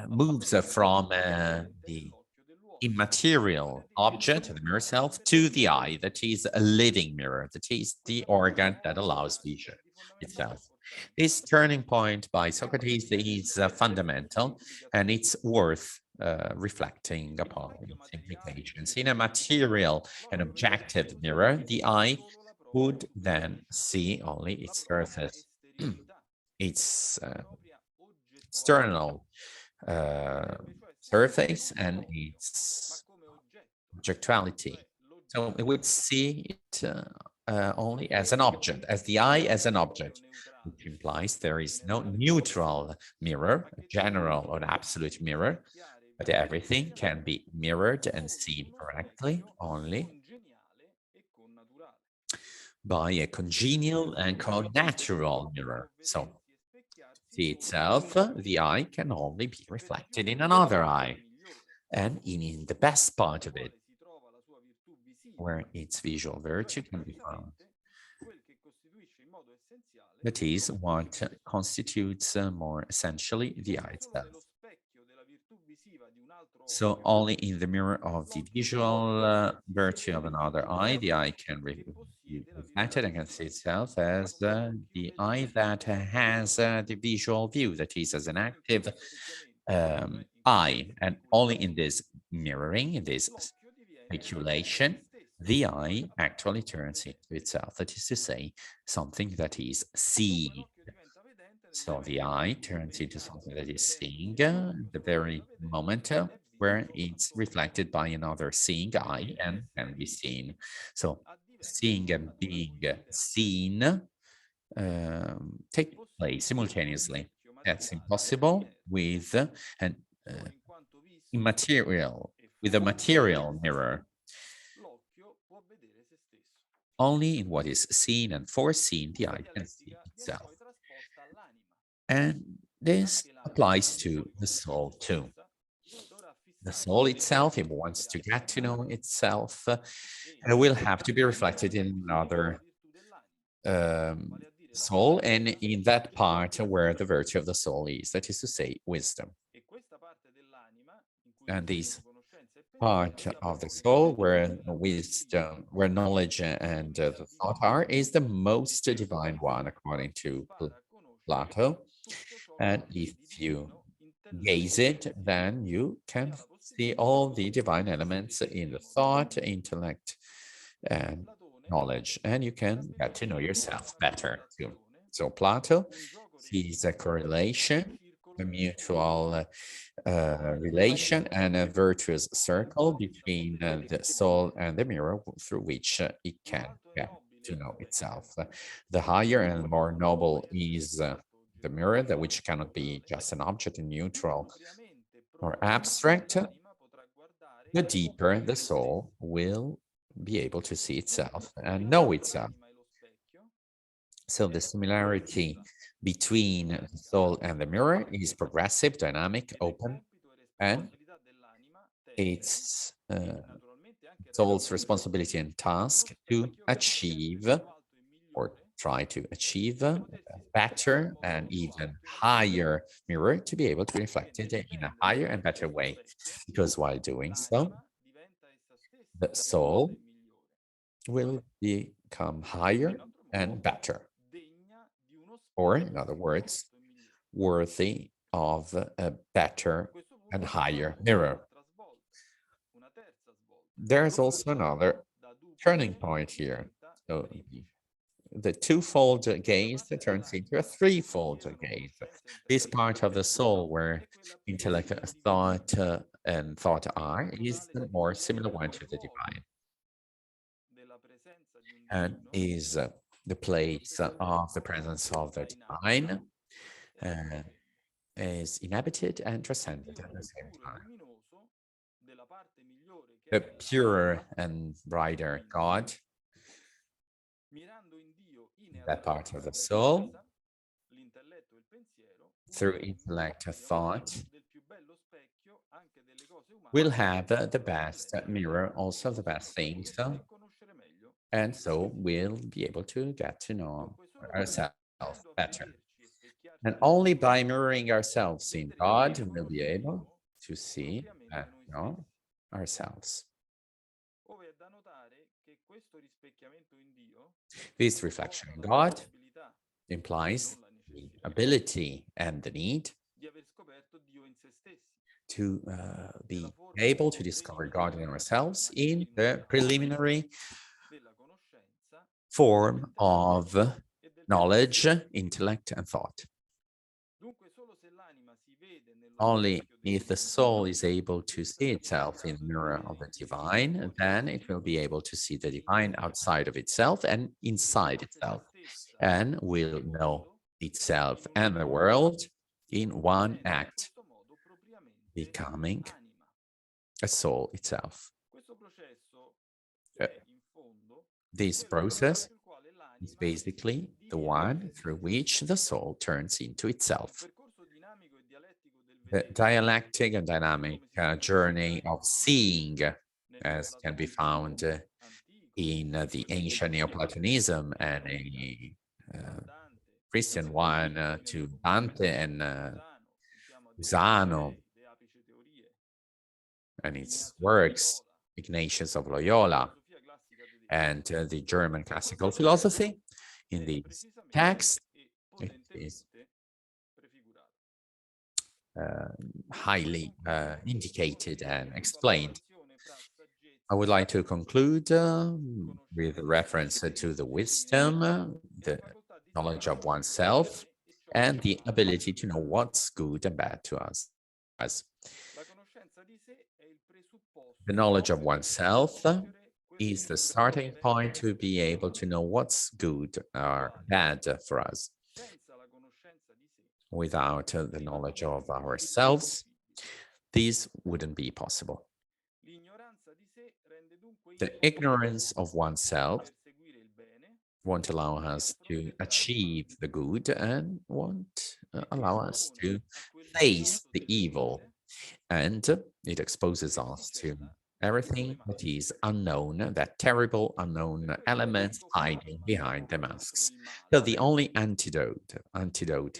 moves from the immaterial object, the mirror self, to the eye, that is a living mirror, that is the organ that allows vision itself. This turning point by Socrates is fundamental, and it's worth reflecting upon its implications. In a material and objective mirror, the eye would then see only its surface, its external surface and its objectuality. So it would see it only as an object, as the eye as an object, which implies there is no neutral mirror, a general or absolute mirror, but everything can be mirrored and seen correctly only by a congenial and connatural mirror. So see itself, the eye can only be reflected in another eye, and in the best part of it, where its visual virtue can be found. That is what constitutes more essentially the eye itself. So only in the mirror of the visual virtue of another eye, the eye can be reflected and can see itself as the eye that has the visual view, that is as an active eye. And only in this mirroring, in this speculation, the eye actually turns into itself, that is to say, something that is seen. So the eye turns into something that is seeing the very moment where it's reflected by another seeing eye and can be seen. So seeing and being seen take place simultaneously. That's impossible with an immaterial, with a material mirror. Only in what is seen and foreseen the eye can see itself. And this applies to the soul too. The soul itself, if it wants to get to know itself, will have to be reflected in another soul, and in that part where the virtue of the soul is, that is to say, wisdom. And this part of the soul where wisdom, where knowledge and the thought are, is the most divine one, according to Plato. And if you gaze it, then you can see all the divine elements in the thought, intellect, and knowledge, and you can get to know yourself better too. So Plato sees a correlation, a mutual relation, and a virtuous circle between the soul and the mirror through which it can get to know itself. The higher and more noble is the mirror, that which cannot be just an object in neutral or abstract, the deeper the soul will be able to see itself and know itself. So the similarity between the soul and the mirror is progressive, dynamic, open, and it's soul's responsibility and task to achieve or try to achieve a better and even higher mirror to be able to reflect it in a higher and better way. Because while doing so, the soul will become higher and better. Or, in other words, worthy of a better and higher mirror. There's also another turning point here. So the twofold gaze turns into a threefold gaze. This part of the soul where intellect, thought, and thought are is the more similar one to the divine, and is the place of the presence of the divine, is inhabited and transcended at the same time. The purer and brighter God, that part of the soul, through intellect and thought, will have the best mirror, also the best things, and so we'll be able to get to know ourselves better. And only by mirroring ourselves in God will be able to see and know ourselves. This reflection in God implies the ability and the need to be able to discover God in ourselves in the preliminary form of knowledge, intellect, and thought. Only if the soul is able to see itself in the mirror of the divine, then it will be able to see the divine outside of itself and inside itself, and will know itself and the world in one act, becoming a soul itself. This process is basically the one through which the soul turns into itself. The dialectic and dynamic journey of seeing, as can be found in the ancient Neoplatonism and a Christian one to Dante and Pisano and its works, Ignatius of Loyola, and the German classical philosophy. In these texts, it is highly indicated and explained. I would like to conclude with a reference to the wisdom, the knowledge of oneself, and the ability to know what's good and bad to us. The knowledge of oneself is the starting point to be able to know what's good or bad for us. Without the knowledge of ourselves, this wouldn't be possible. The ignorance of oneself won't allow us to achieve the good and won't allow us to face the evil. And it exposes us to everything that is unknown, that terrible unknown elements hiding behind the masks. So the only antidote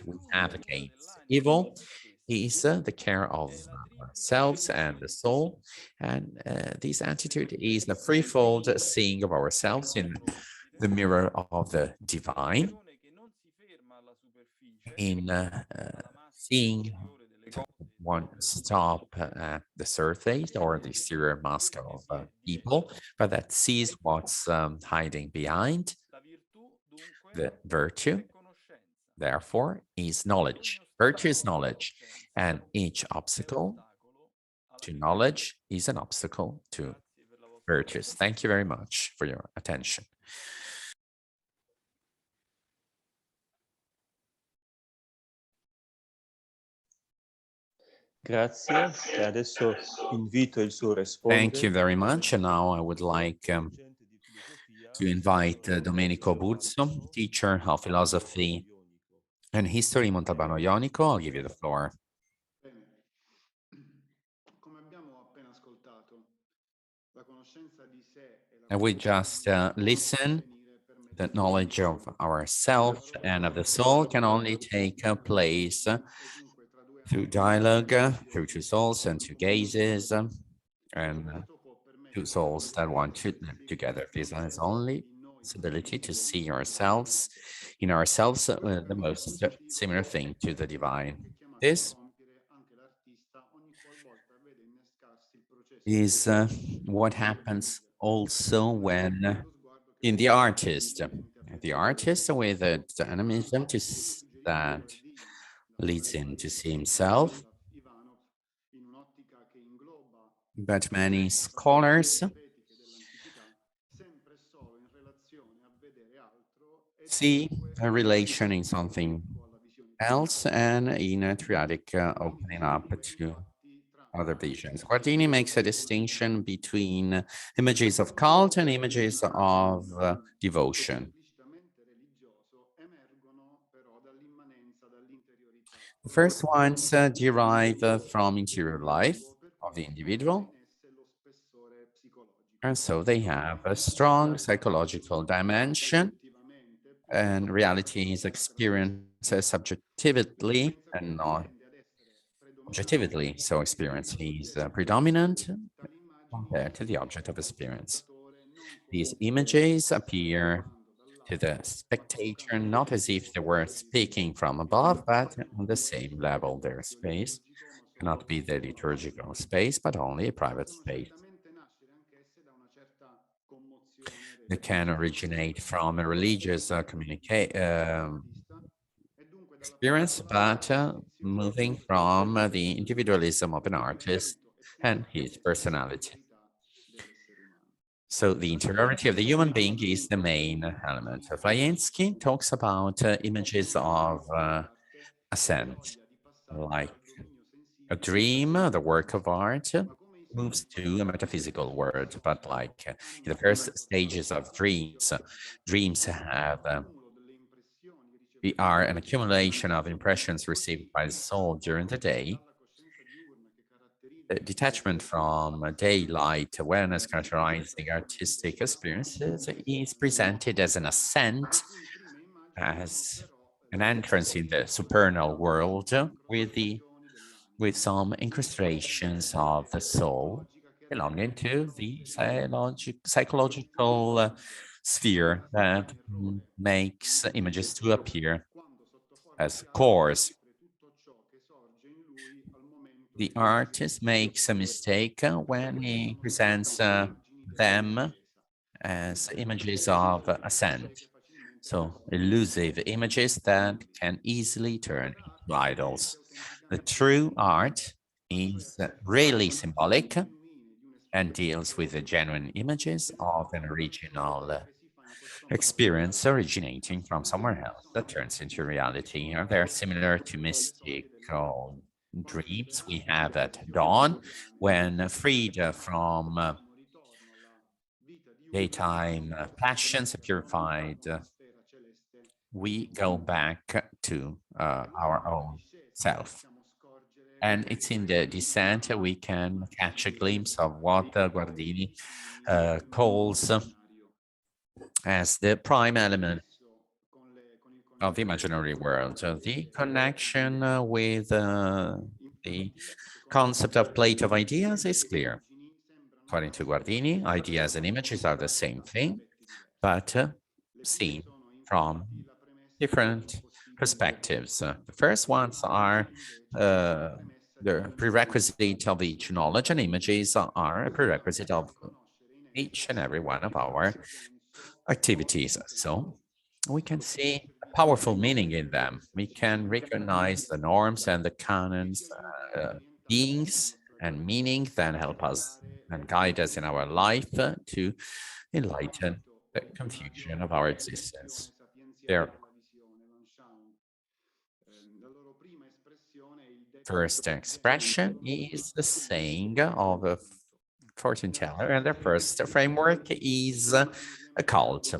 we have against evil is the care of ourselves and the soul. And this antidote is the threefold seeing of ourselves in the mirror of the divine, in seeing one stop at the surface or the exterior mask of people, but that sees what's hiding behind. The virtue, therefore, is knowledge. Virtue is knowledge, and each obstacle to knowledge is an obstacle to virtues. Thank you very much for your attention. Grazie. E adesso invito il suo Thank you responsor. very much. And now I would like to invite Domenico Buzzo, teacher of philosophy and history in Montalbano Ionico. I'll give you the floor. And we just listen. The knowledge of ourself and of the soul can only take place through dialogue, through two souls and two gazes, and two souls that want to live together. This is only possibility to see yourselves in ourselves the most similar thing to the divine. This is what happens also when in the artist with a dynamism that leads him to see himself. But many scholars see a relation in something else and in a triadic opening up to other visions. Guardini makes a distinction between images of cult and images of devotion. The first ones derive from interior life of the individual, and so they have a strong psychological dimension, and reality is experienced subjectively and not objectively. So experience is predominant compared to the object of experience. These images appear to the spectator not as if they were speaking from above, but on the same level. Their space cannot be the liturgical space, but only a private space. They can originate from a religious experience, but moving from the individualism of an artist and his personality. So the interiority of the human being is the main element. Flaiensky talks about images of ascent, like a dream, the work of art, moves to a metaphysical world, but like in the first stages of dreams, dreams are an accumulation of impressions received by the soul during the day. Detachment from daylight awareness characterizing artistic experiences is presented as an ascent, as an entrance in the supernal world with some incrustations of the soul belonging to the psychological sphere that makes images to appear as cores. The artist makes a mistake when he presents them as images of ascent. So elusive images that can easily turn into idols. The true art is really symbolic and deals with the genuine images of an original experience originating from somewhere else that turns into reality. And they're similar to mystical dreams we have at dawn when freed from daytime passions, purified, we go back to our own self. And it's in the descent we can catch a glimpse of what Guardini calls as the prime element of the imaginary world. The connection with the concept of plate of ideas is clear. According to Guardini, ideas and images are the same thing, but seen from different perspectives. The first ones are the prerequisite of each knowledge, and images are a prerequisite of each and every one of our activities. So we can see a powerful meaning in them. We can recognize the norms and the canons, beings and meaning that help us and guide us in our life to enlighten the confusion of our existence. first expression is the saying of a fortune teller, and the first framework is a cult.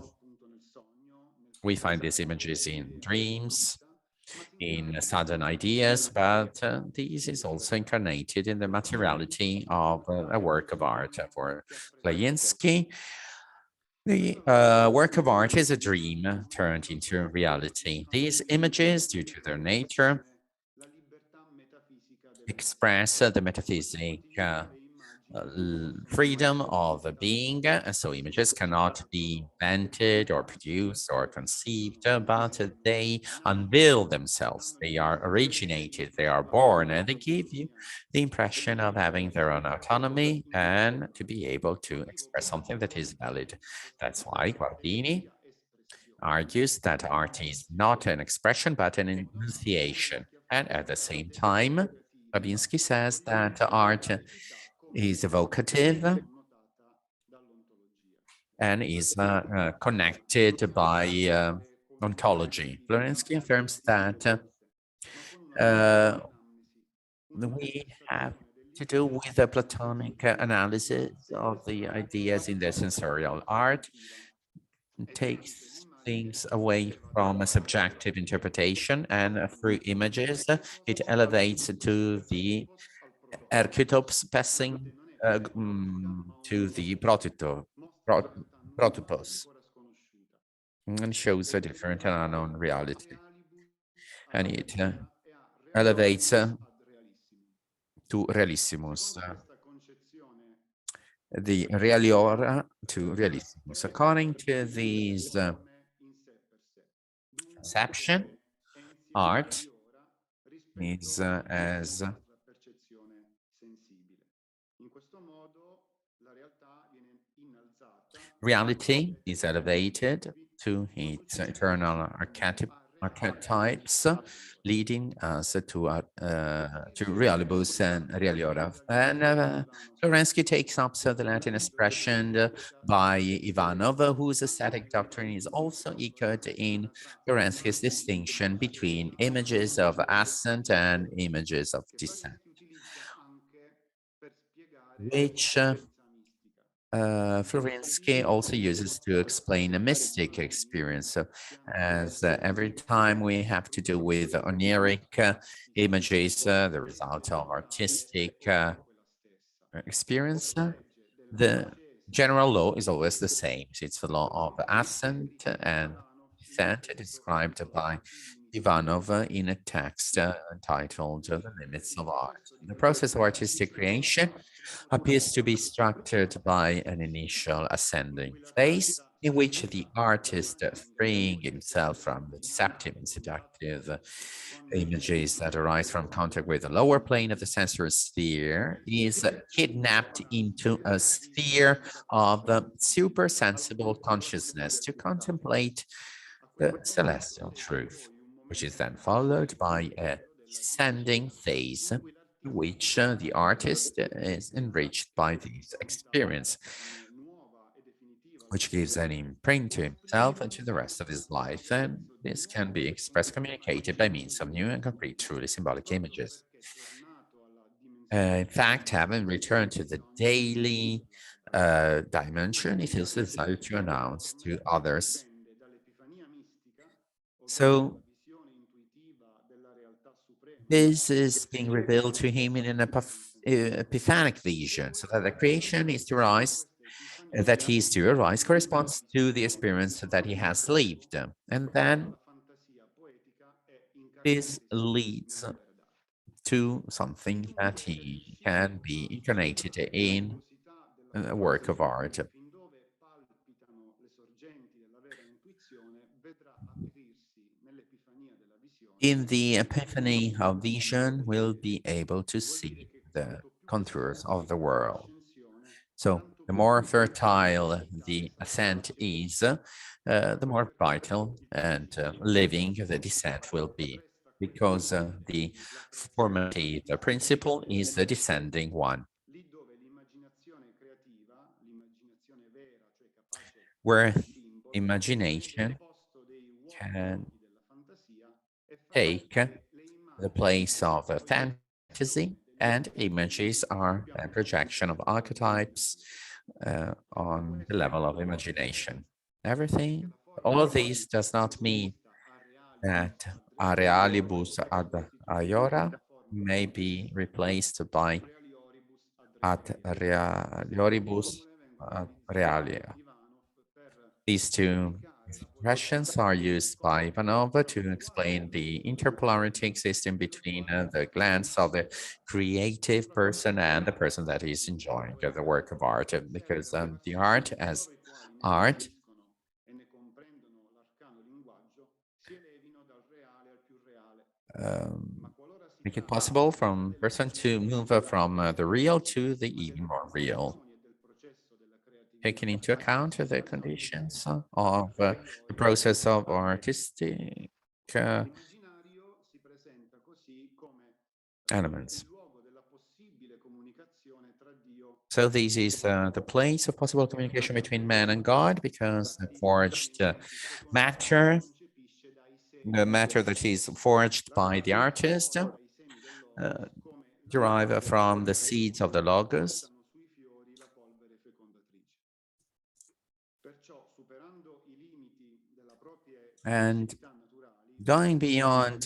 We find these images in dreams, in sudden ideas, but this is also incarnated in the materiality of a work of art. For Plainsky, the work of art is a dream turned into reality. These images, due to their nature, express the metaphysic freedom of a being. So images cannot be invented or produced or conceived, but they unveil themselves. They are originated, they are born, and they give you the impression of having their own autonomy and to be able to express something that is valid. That's why Guardini argues that art is not an expression, but an enunciation. And at the same time, Babinski says that art is evocative and is connected by ontology. Florensky affirms that we have to do with a Platonic analysis of the ideas in the sensorial art. It takes things away from a subjective interpretation, and through images, it elevates to the archetypes, passing to the protopos, and shows a different and unknown reality. And it elevates to realissimus, the realiora to realissimus. According to these conception, art is as reality is elevated to its eternal archetypes, leading us to realibus and realiora. And Florensky takes up the Latin expression by Ivanov, whose aesthetic doctrine is also echoed in Florensky's distinction between images of ascent and images of descent, which Florensky also uses to explain a mystic experience. So, as every time we have to do with oniric images, the result of artistic experience, the general law is always the same. It's the law of ascent and descent described by Ivanov in a text entitled The Limits of Art. The process of artistic creation appears to be structured by an initial ascending phase in which the artist, freeing himself from the deceptive and seductive images that arise from contact with the lower plane of the sensory sphere, is kidnapped into a sphere of supersensible consciousness to contemplate the celestial truth, which is then followed by a descending phase in which the artist is enriched by this experience, which gives an imprint to himself and to the rest of his life. And this can be expressed, communicated by means of new and concrete, truly symbolic images. In fact, having returned to the daily dimension, he feels the desire to announce to others. So this is being revealed to him in an epiphanic vision, so that the creation is to arise, that he is to arise, corresponds to the experience that he has lived. And then this leads to something that he can be incarnated in a work of art. In the epiphany of vision, we'll be able to see the contours of the world. So the more fertile the ascent is, the more vital and living the descent will be, because the formative principle is the descending one, where imagination can take the place of fantasy fantasy, and images are a projection of archetypes on the level of imagination. All of these does not mean that a realibus ad aiora may be replaced by ad realioribus ad realia. These two expressions are used by Ivanov to explain the interpolarity existing between the glance of the creative person and the person that is enjoying the work of art, because the art as art make it possible from person to move from the real to the even more real, taking into account the conditions of the process of artistic elements. So this is the place of possible communication between man and God, because the forged matter, the matter that is forged by the artist, derive from the seeds of the logos. And going beyond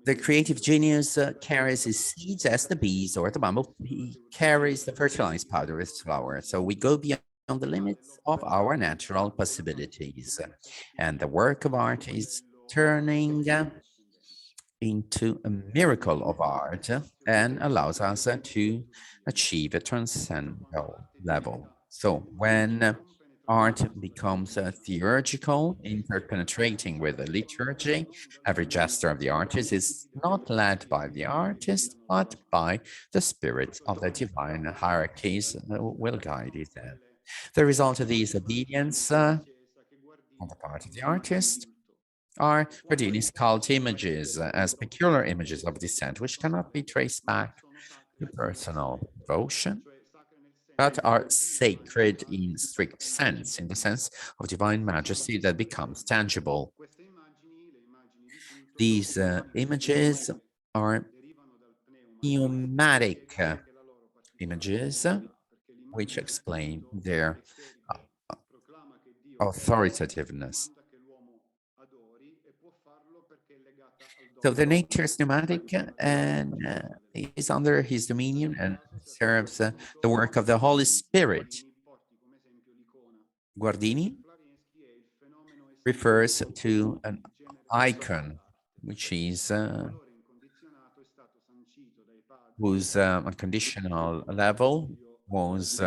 the creative genius carries his seeds as the bees or the bumblebee carries the fertilized powder of its flower. So we go beyond the limits of our natural possibilities. And the work of art is turning into a miracle of art and allows us to achieve a transcendental level. So when art becomes theurgical, interpenetrating with the liturgy, every gesture of the artist is not led by the artist, but by the spirit of the divine hierarchies will guide it. The result of these obedience on the part of the artist are Guardini's cult images as peculiar images of descent, which cannot be traced back to personal devotion, but are sacred in strict sense, in the sense of divine majesty that becomes tangible. These images are pneumatic images, which explain their authoritativeness. So the nature is pneumatic and is under his dominion and serves the work of the Holy Spirit. Guardini refers to an icon, which is whose unconditional level was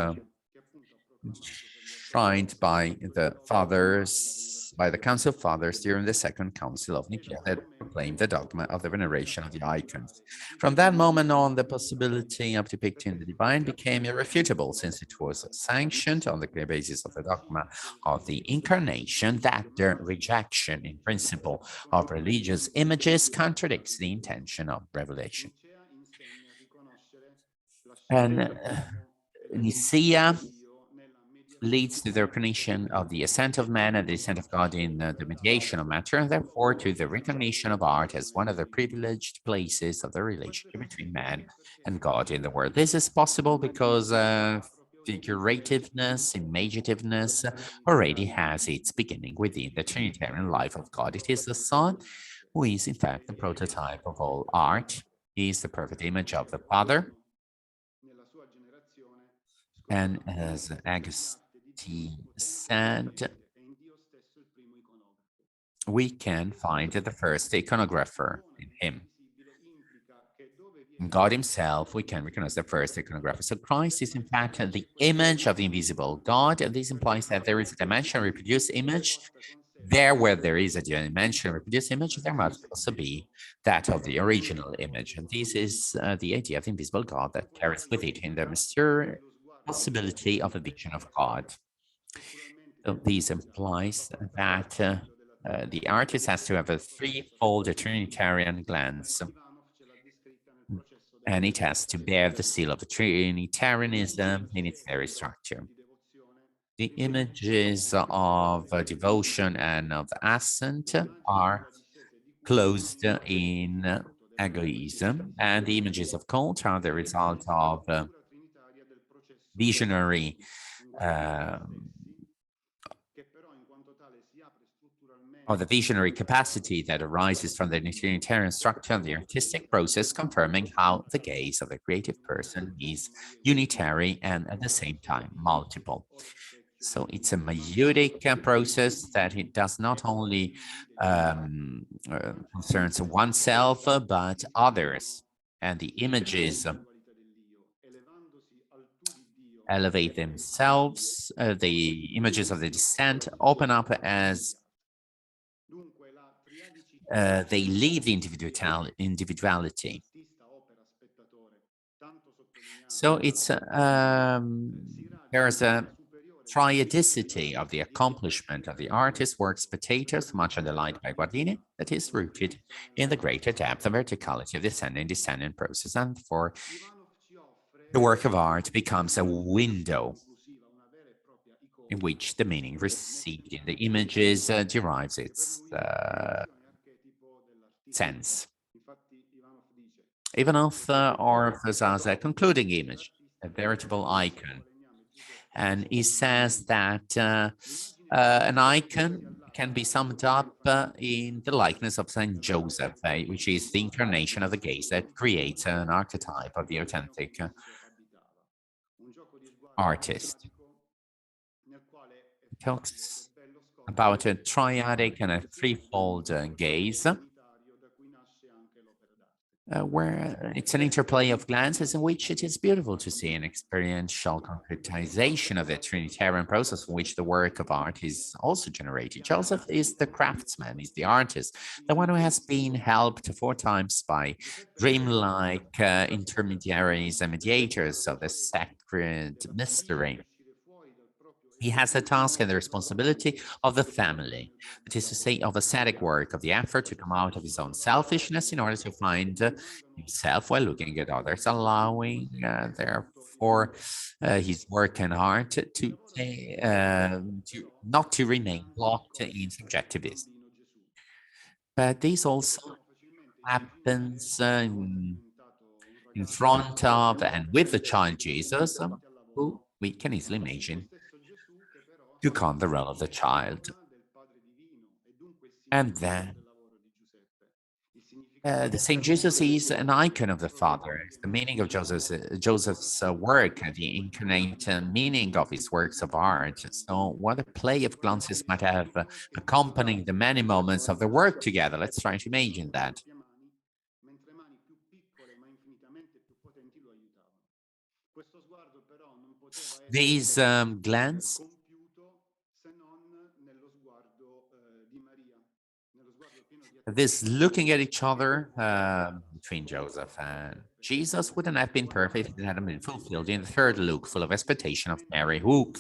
enshrined by the fathers, by the Council of Fathers during the Second Council of Nicaea that proclaimed the dogma of the veneration of the icons. From that moment on, the possibility of depicting the divine became irrefutable, since it was sanctioned on the clear basis of the dogma of the incarnation that the rejection in principle of religious images contradicts the intention of revelation. And Nicaea leads to the recognition of the ascent of man and the descent of God in the mediation of matter, and therefore to the recognition of art as one of the privileged places of the relationship between man and God in the world. This is possible because figurativeness, imagativeness already has its beginning within the Trinitarian life of God. It is the Son who is in fact the prototype of all art. He is the perfect image of the Father. And as Augustine said, we can find the first iconographer in him. In God himself, we can recognize the first iconographer. So Christ is in fact the image of the invisible God, and this implies that there is a dimension reproduced image. There where there is a dimension reproduced image, there must also be that of the original image. And this is the idea of the invisible God that carries with it in the mysterious possibility of a vision of God. So this implies that the artist has to have a threefold Trinitarian glance, and it has to bear the seal of Trinitarianism in its very structure. The images of devotion and of assent are closed in egoism, and the images of cult are the result of visionary of the visionary capacity that arises from the Trinitarian structure of the artistic process, confirming how the gaze of the creative person is unitary and at the same time multiple. So it's a maieutic process that it does not only concerns oneself, but others, and the images elevate themselves. The images of the descent open up as they leave the individuality. So it's there's a triadicity of the accomplishment of the artist, work spectators, much underlined by Guardini, that is rooted in the greater depth and verticality of the ascending-descending process. And for the work of art becomes a window in which the meaning received in the images derives its sense. Ivanov offers us a concluding image, a veritable icon. And he says that an icon can be summed up in the likeness of Saint Joseph, which is the incarnation of the gaze that creates an archetype of the authentic artist. He talks about a triadic and a threefold gaze, where it's an interplay of glances in which it is beautiful to see an experiential concretization of the Trinitarian process in which the work of art is also generated. Joseph is the craftsman, is the artist, the one who has been helped 4 times by dreamlike intermediaries and mediators of the sacred mystery. He has the task and the responsibility of the family, that is to say, of ascetic work, of the effort to come out of his own selfishness in order to find himself while looking at others, allowing, therefore, his work and art to not to remain blocked in subjectivism. But this also happens in front of and with the child Jesus, who we can easily imagine took on the role of the child. And then the same Jesus is an icon of the Father. It's the meaning of Joseph's work, the incarnate meaning of his works of art. So what a play of glances might have accompanying the many moments of the work together. Let's try to imagine that. These glance this looking at each other between Joseph and Jesus wouldn't have been perfect if it hadn't been fulfilled in the third look, full of expectation of Mary, who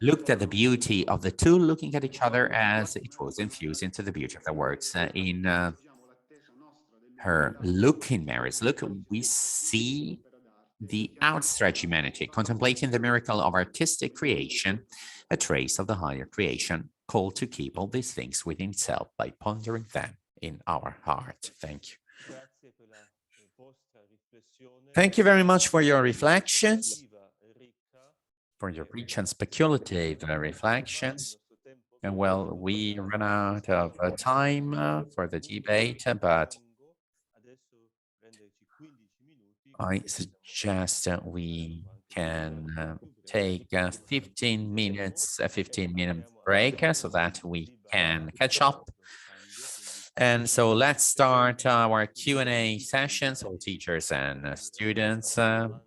looked at the beauty of the two looking at each other as it was infused into the beauty of the works. In her look, in Mary's look, we see the outstretched humanity, contemplating the miracle of artistic creation, a trace of the higher creation, called to keep all these things within itself by pondering them in our heart. Thank you. Thank you very much for your reflections, for your rich and speculative reflections. And well, we run out of time for the debate, but I suggest that we can take a 15-minute break so that we can catch up. And so let's start our Q&A session. So teachers and students can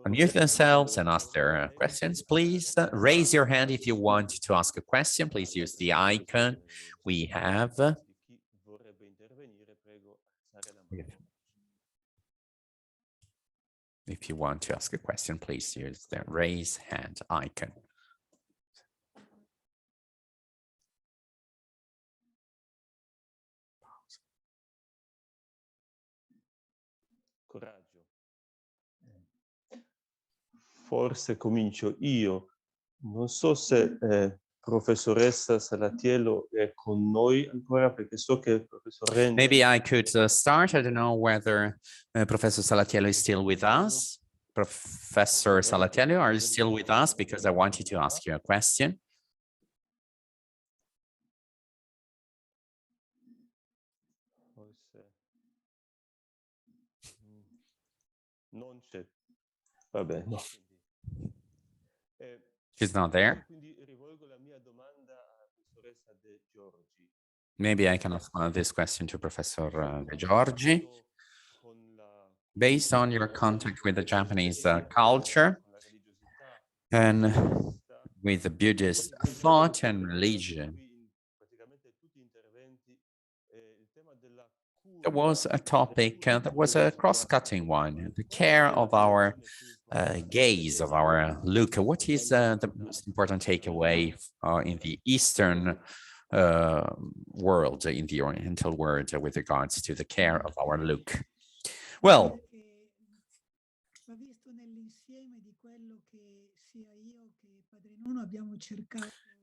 unmute themselves and ask their questions. Please raise your hand if you want to ask a question. Please use the icon we have. If you want to ask a question, please use the raise hand icon. forse comincio io. Non so se professoressa Salatiello è con noi ancora, perché so che il professor Renzi... Maybe I could start. I don't know whether Professor Salatiello is still with us. Professor Salatiello, are you still with us? Because I wanted to ask you a question. Forse... Non c'è. Vabbè, no. She's not there. Quindi rivolgo la mia domanda alla professoressa De Giorgi. Maybe I can ask this question to Professor De Giorgi. Based on your contact with the Japanese culture and with the Buddhist thought and religion, there was a topic that was a cross-cutting one, the care of our gaze, of our look. What is the most important takeaway in the Eastern world, in the Oriental world, with regards to the care of our look? Well,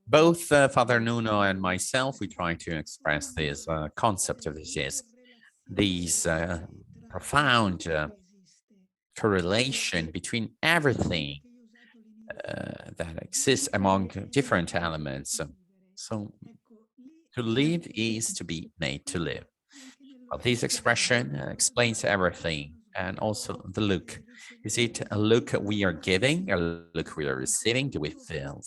both Father Nuno and myself, we try to express this concept of these profound correlation between everything that exists among different elements. So to live is to be made to live. Well, this expression explains everything, and also the look. Is it a look we are giving, a look we are receiving? Do we feel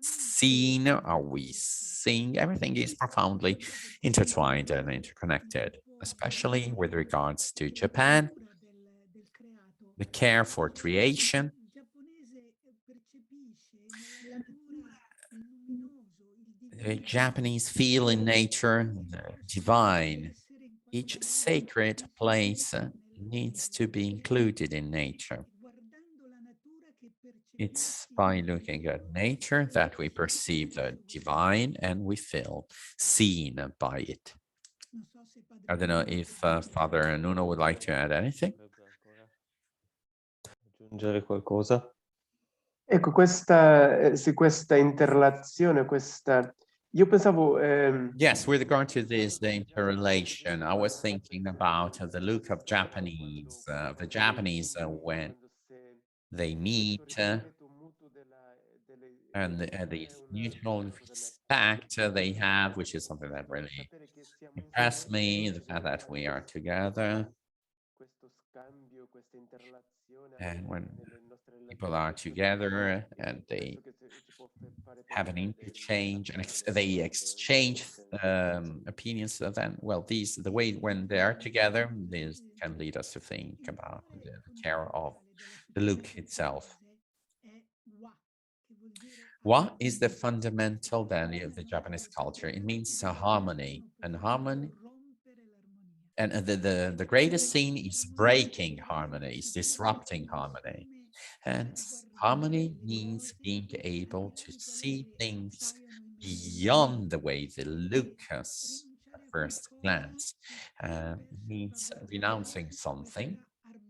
seen? Are we seeing? Everything is profoundly intertwined and interconnected, especially with regards to Japan, the care for creation. The Japanese feel in nature divine. Each sacred place needs to be included in nature. It's by looking at nature that we perceive the divine and we feel seen by it. I don't know if Father Nuno would like to add anything. Aggiungere qualcosa? Ecco, questa interrelazione, io pensavo... Yes, with regard to this, the interrelation, I was thinking about the look of Japanese, the Japanese when they meet and the mutual respect they have, which is something that really impressed me, the fact that we are together. And when people are together and they have an interchange and they exchange opinions, then, well, the way when they are together, this can lead us to think about the care of the look itself. What is the fundamental value of the Japanese culture? It means harmony, and harmony. And the greatest sin is breaking harmony, is disrupting harmony. And harmony means being able to see things beyond the way they look us at first glance. It means renouncing something.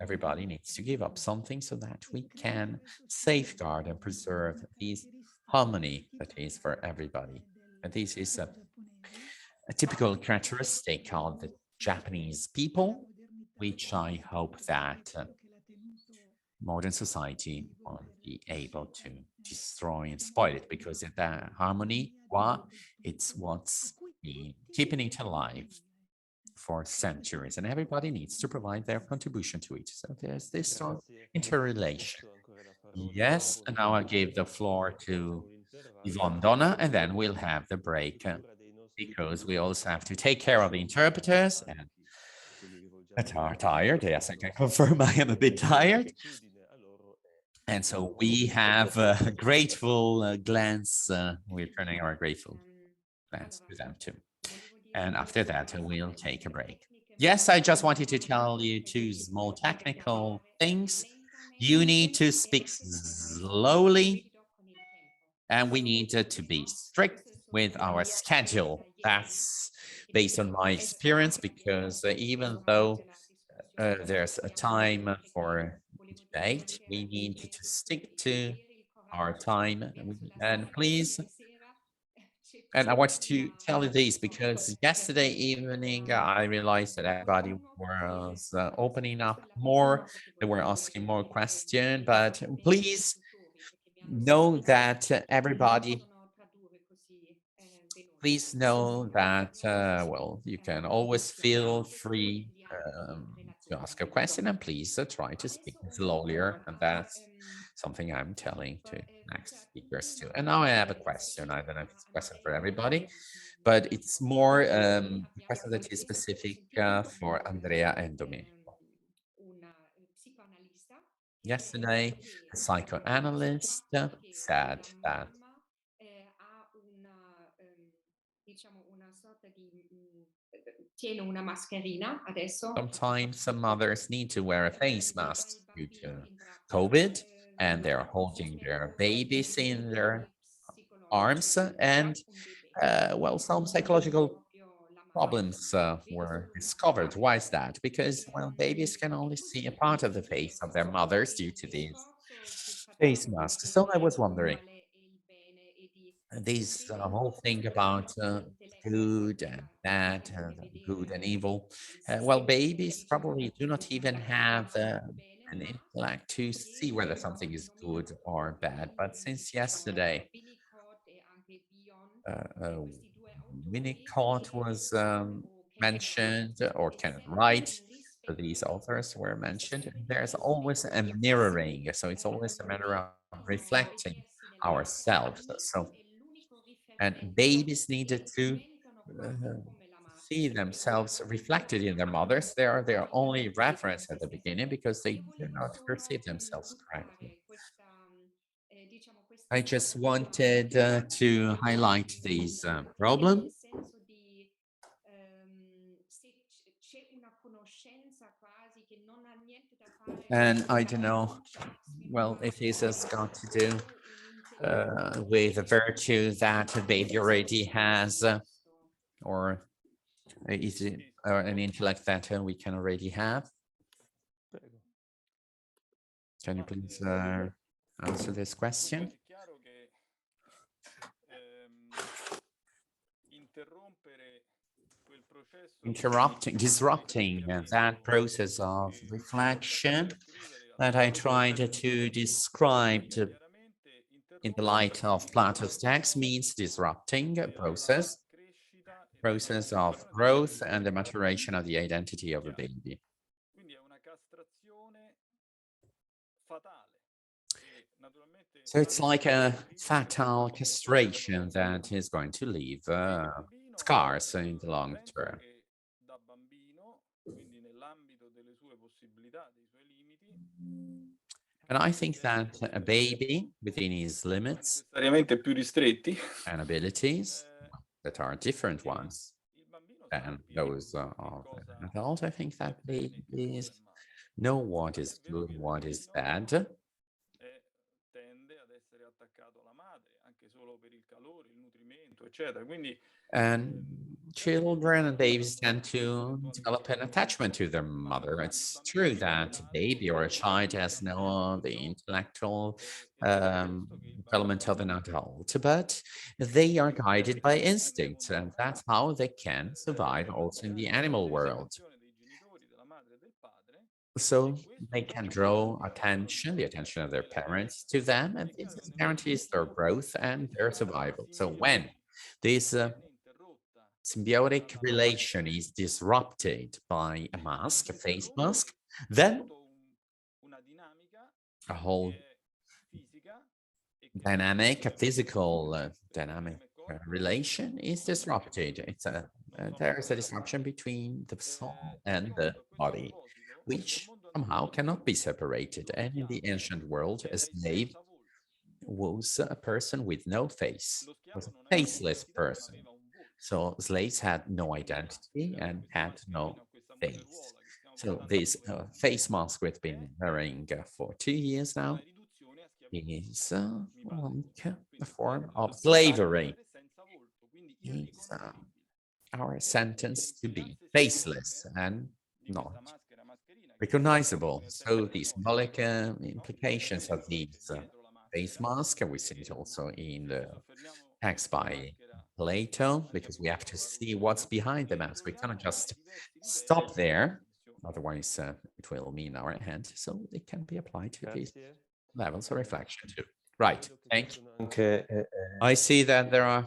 Everybody needs to give up something so that we can safeguard and preserve this harmony that is for everybody. And this is a typical characteristic of the Japanese people, which I hope that modern society won't be able to destroy and spoil it, because that harmony, it's what's been keeping it alive for centuries, and everybody needs to provide their contribution to it. So there's this sort of interrelation. Yes, and now I'll give the floor to Yvonne Donna, and then we'll have the break, because we also have to take care of the interpreters and that are tired. Yes, I can confirm I am a bit tired. And so we have a grateful glance. We're turning our grateful glance to them too. And after that, we'll take a break. Yes, I just wanted to tell you two small technical things. You need to speak slowly, and we need to be strict with our schedule. That's based on my experience, because even though there's a time for debate. We need to stick to our time. And please, and I wanted to tell you this because yesterday evening I realized that everybody was opening up more. They were asking more questions, but please know that everybody, please know that, well, you can always feel free to ask a question, and please try to speak slowly. And that's something I'm telling to next speakers too. And now I have a question. I don't know if it's a question for everybody, but it's more a question that is specific for Andrea and Domenico. Yesterday, a psychoanalyst said that sometimes some mothers need to wear a face mask due to COVID, and they're holding their babies in their arms, and well, some psychological problems were discovered. Why is that? Because, well, babies can only see a part of the face of their mothers due to these face masks. So I was wondering, this whole thing about good and bad, good and evil. Well, babies probably do not even have an intellect to see whether something is good or bad. But since yesterday, Winnicott was mentioned, or Kenneth Wright, so these authors were mentioned. There's always a mirroring, so it's always a matter of reflecting ourselves. So, and babies needed to see themselves reflected in their mothers. They are their only reference at the beginning because they do not perceive themselves correctly. I just wanted to highlight these problems. And I don't know, well, if this has got to do with the virtue that a baby already has, or is it an intellect that we can already have? Can you please answer this question? Disrupting that process of reflection that I tried to describe in the light of Plato's text means disrupting a process of growth and the maturation of the identity of a baby. So it's like a fatal castration that is going to leave scars in the long term. And I think that a baby within his limits and abilities that are different ones than those of an adult, I think that babies know what is good, what is bad. And children and babies tend to develop an attachment to their mother. It's true that a baby or a child has no the intellectual development of an adult, but they are guided by instinct, and that's how they can survive also in the animal world. So they can draw attention, the attention of their parents to them, and this guarantees their growth and their survival. So when this symbiotic relation is disrupted by a mask, a face mask, then a whole dynamic, a physical dynamic relation is disrupted. There is a disruption between the soul and the body, which somehow cannot be separated. And in the ancient world, a slave was a person with no face, was a faceless person. So slaves had no identity and had no face. So this face mask we've been wearing for 2 years now is like a form of slavery. It's our sentence to be faceless and not recognizable. So the symbolic implications of these face masks, and we see it also in the text by Plato, because we have to see what's behind the mask. We cannot just stop there, otherwise it will mean our hand. So it can be applied to these levels of reflection too. Right, thank you. I see that there are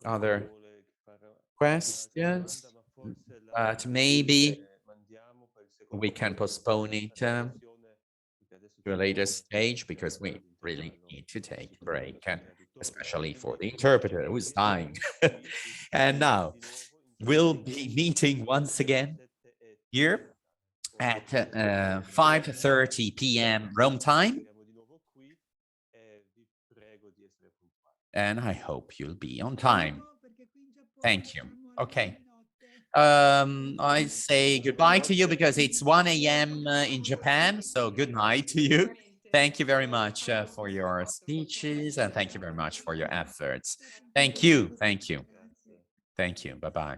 other questions, but maybe we can postpone it to a later stage because we really need to take a break, especially for the interpreter who's dying. And now we'll be meeting once again here at 5:30 p.m. Rome time. And I hope you'll be on time. Thank you. Okay. I say goodbye to you because it's 1 a.m. In Japan. So good night to you. Thank you very much for your speeches and thank you very much for your efforts. Thank you. Thank you. Thank you. Bye-bye.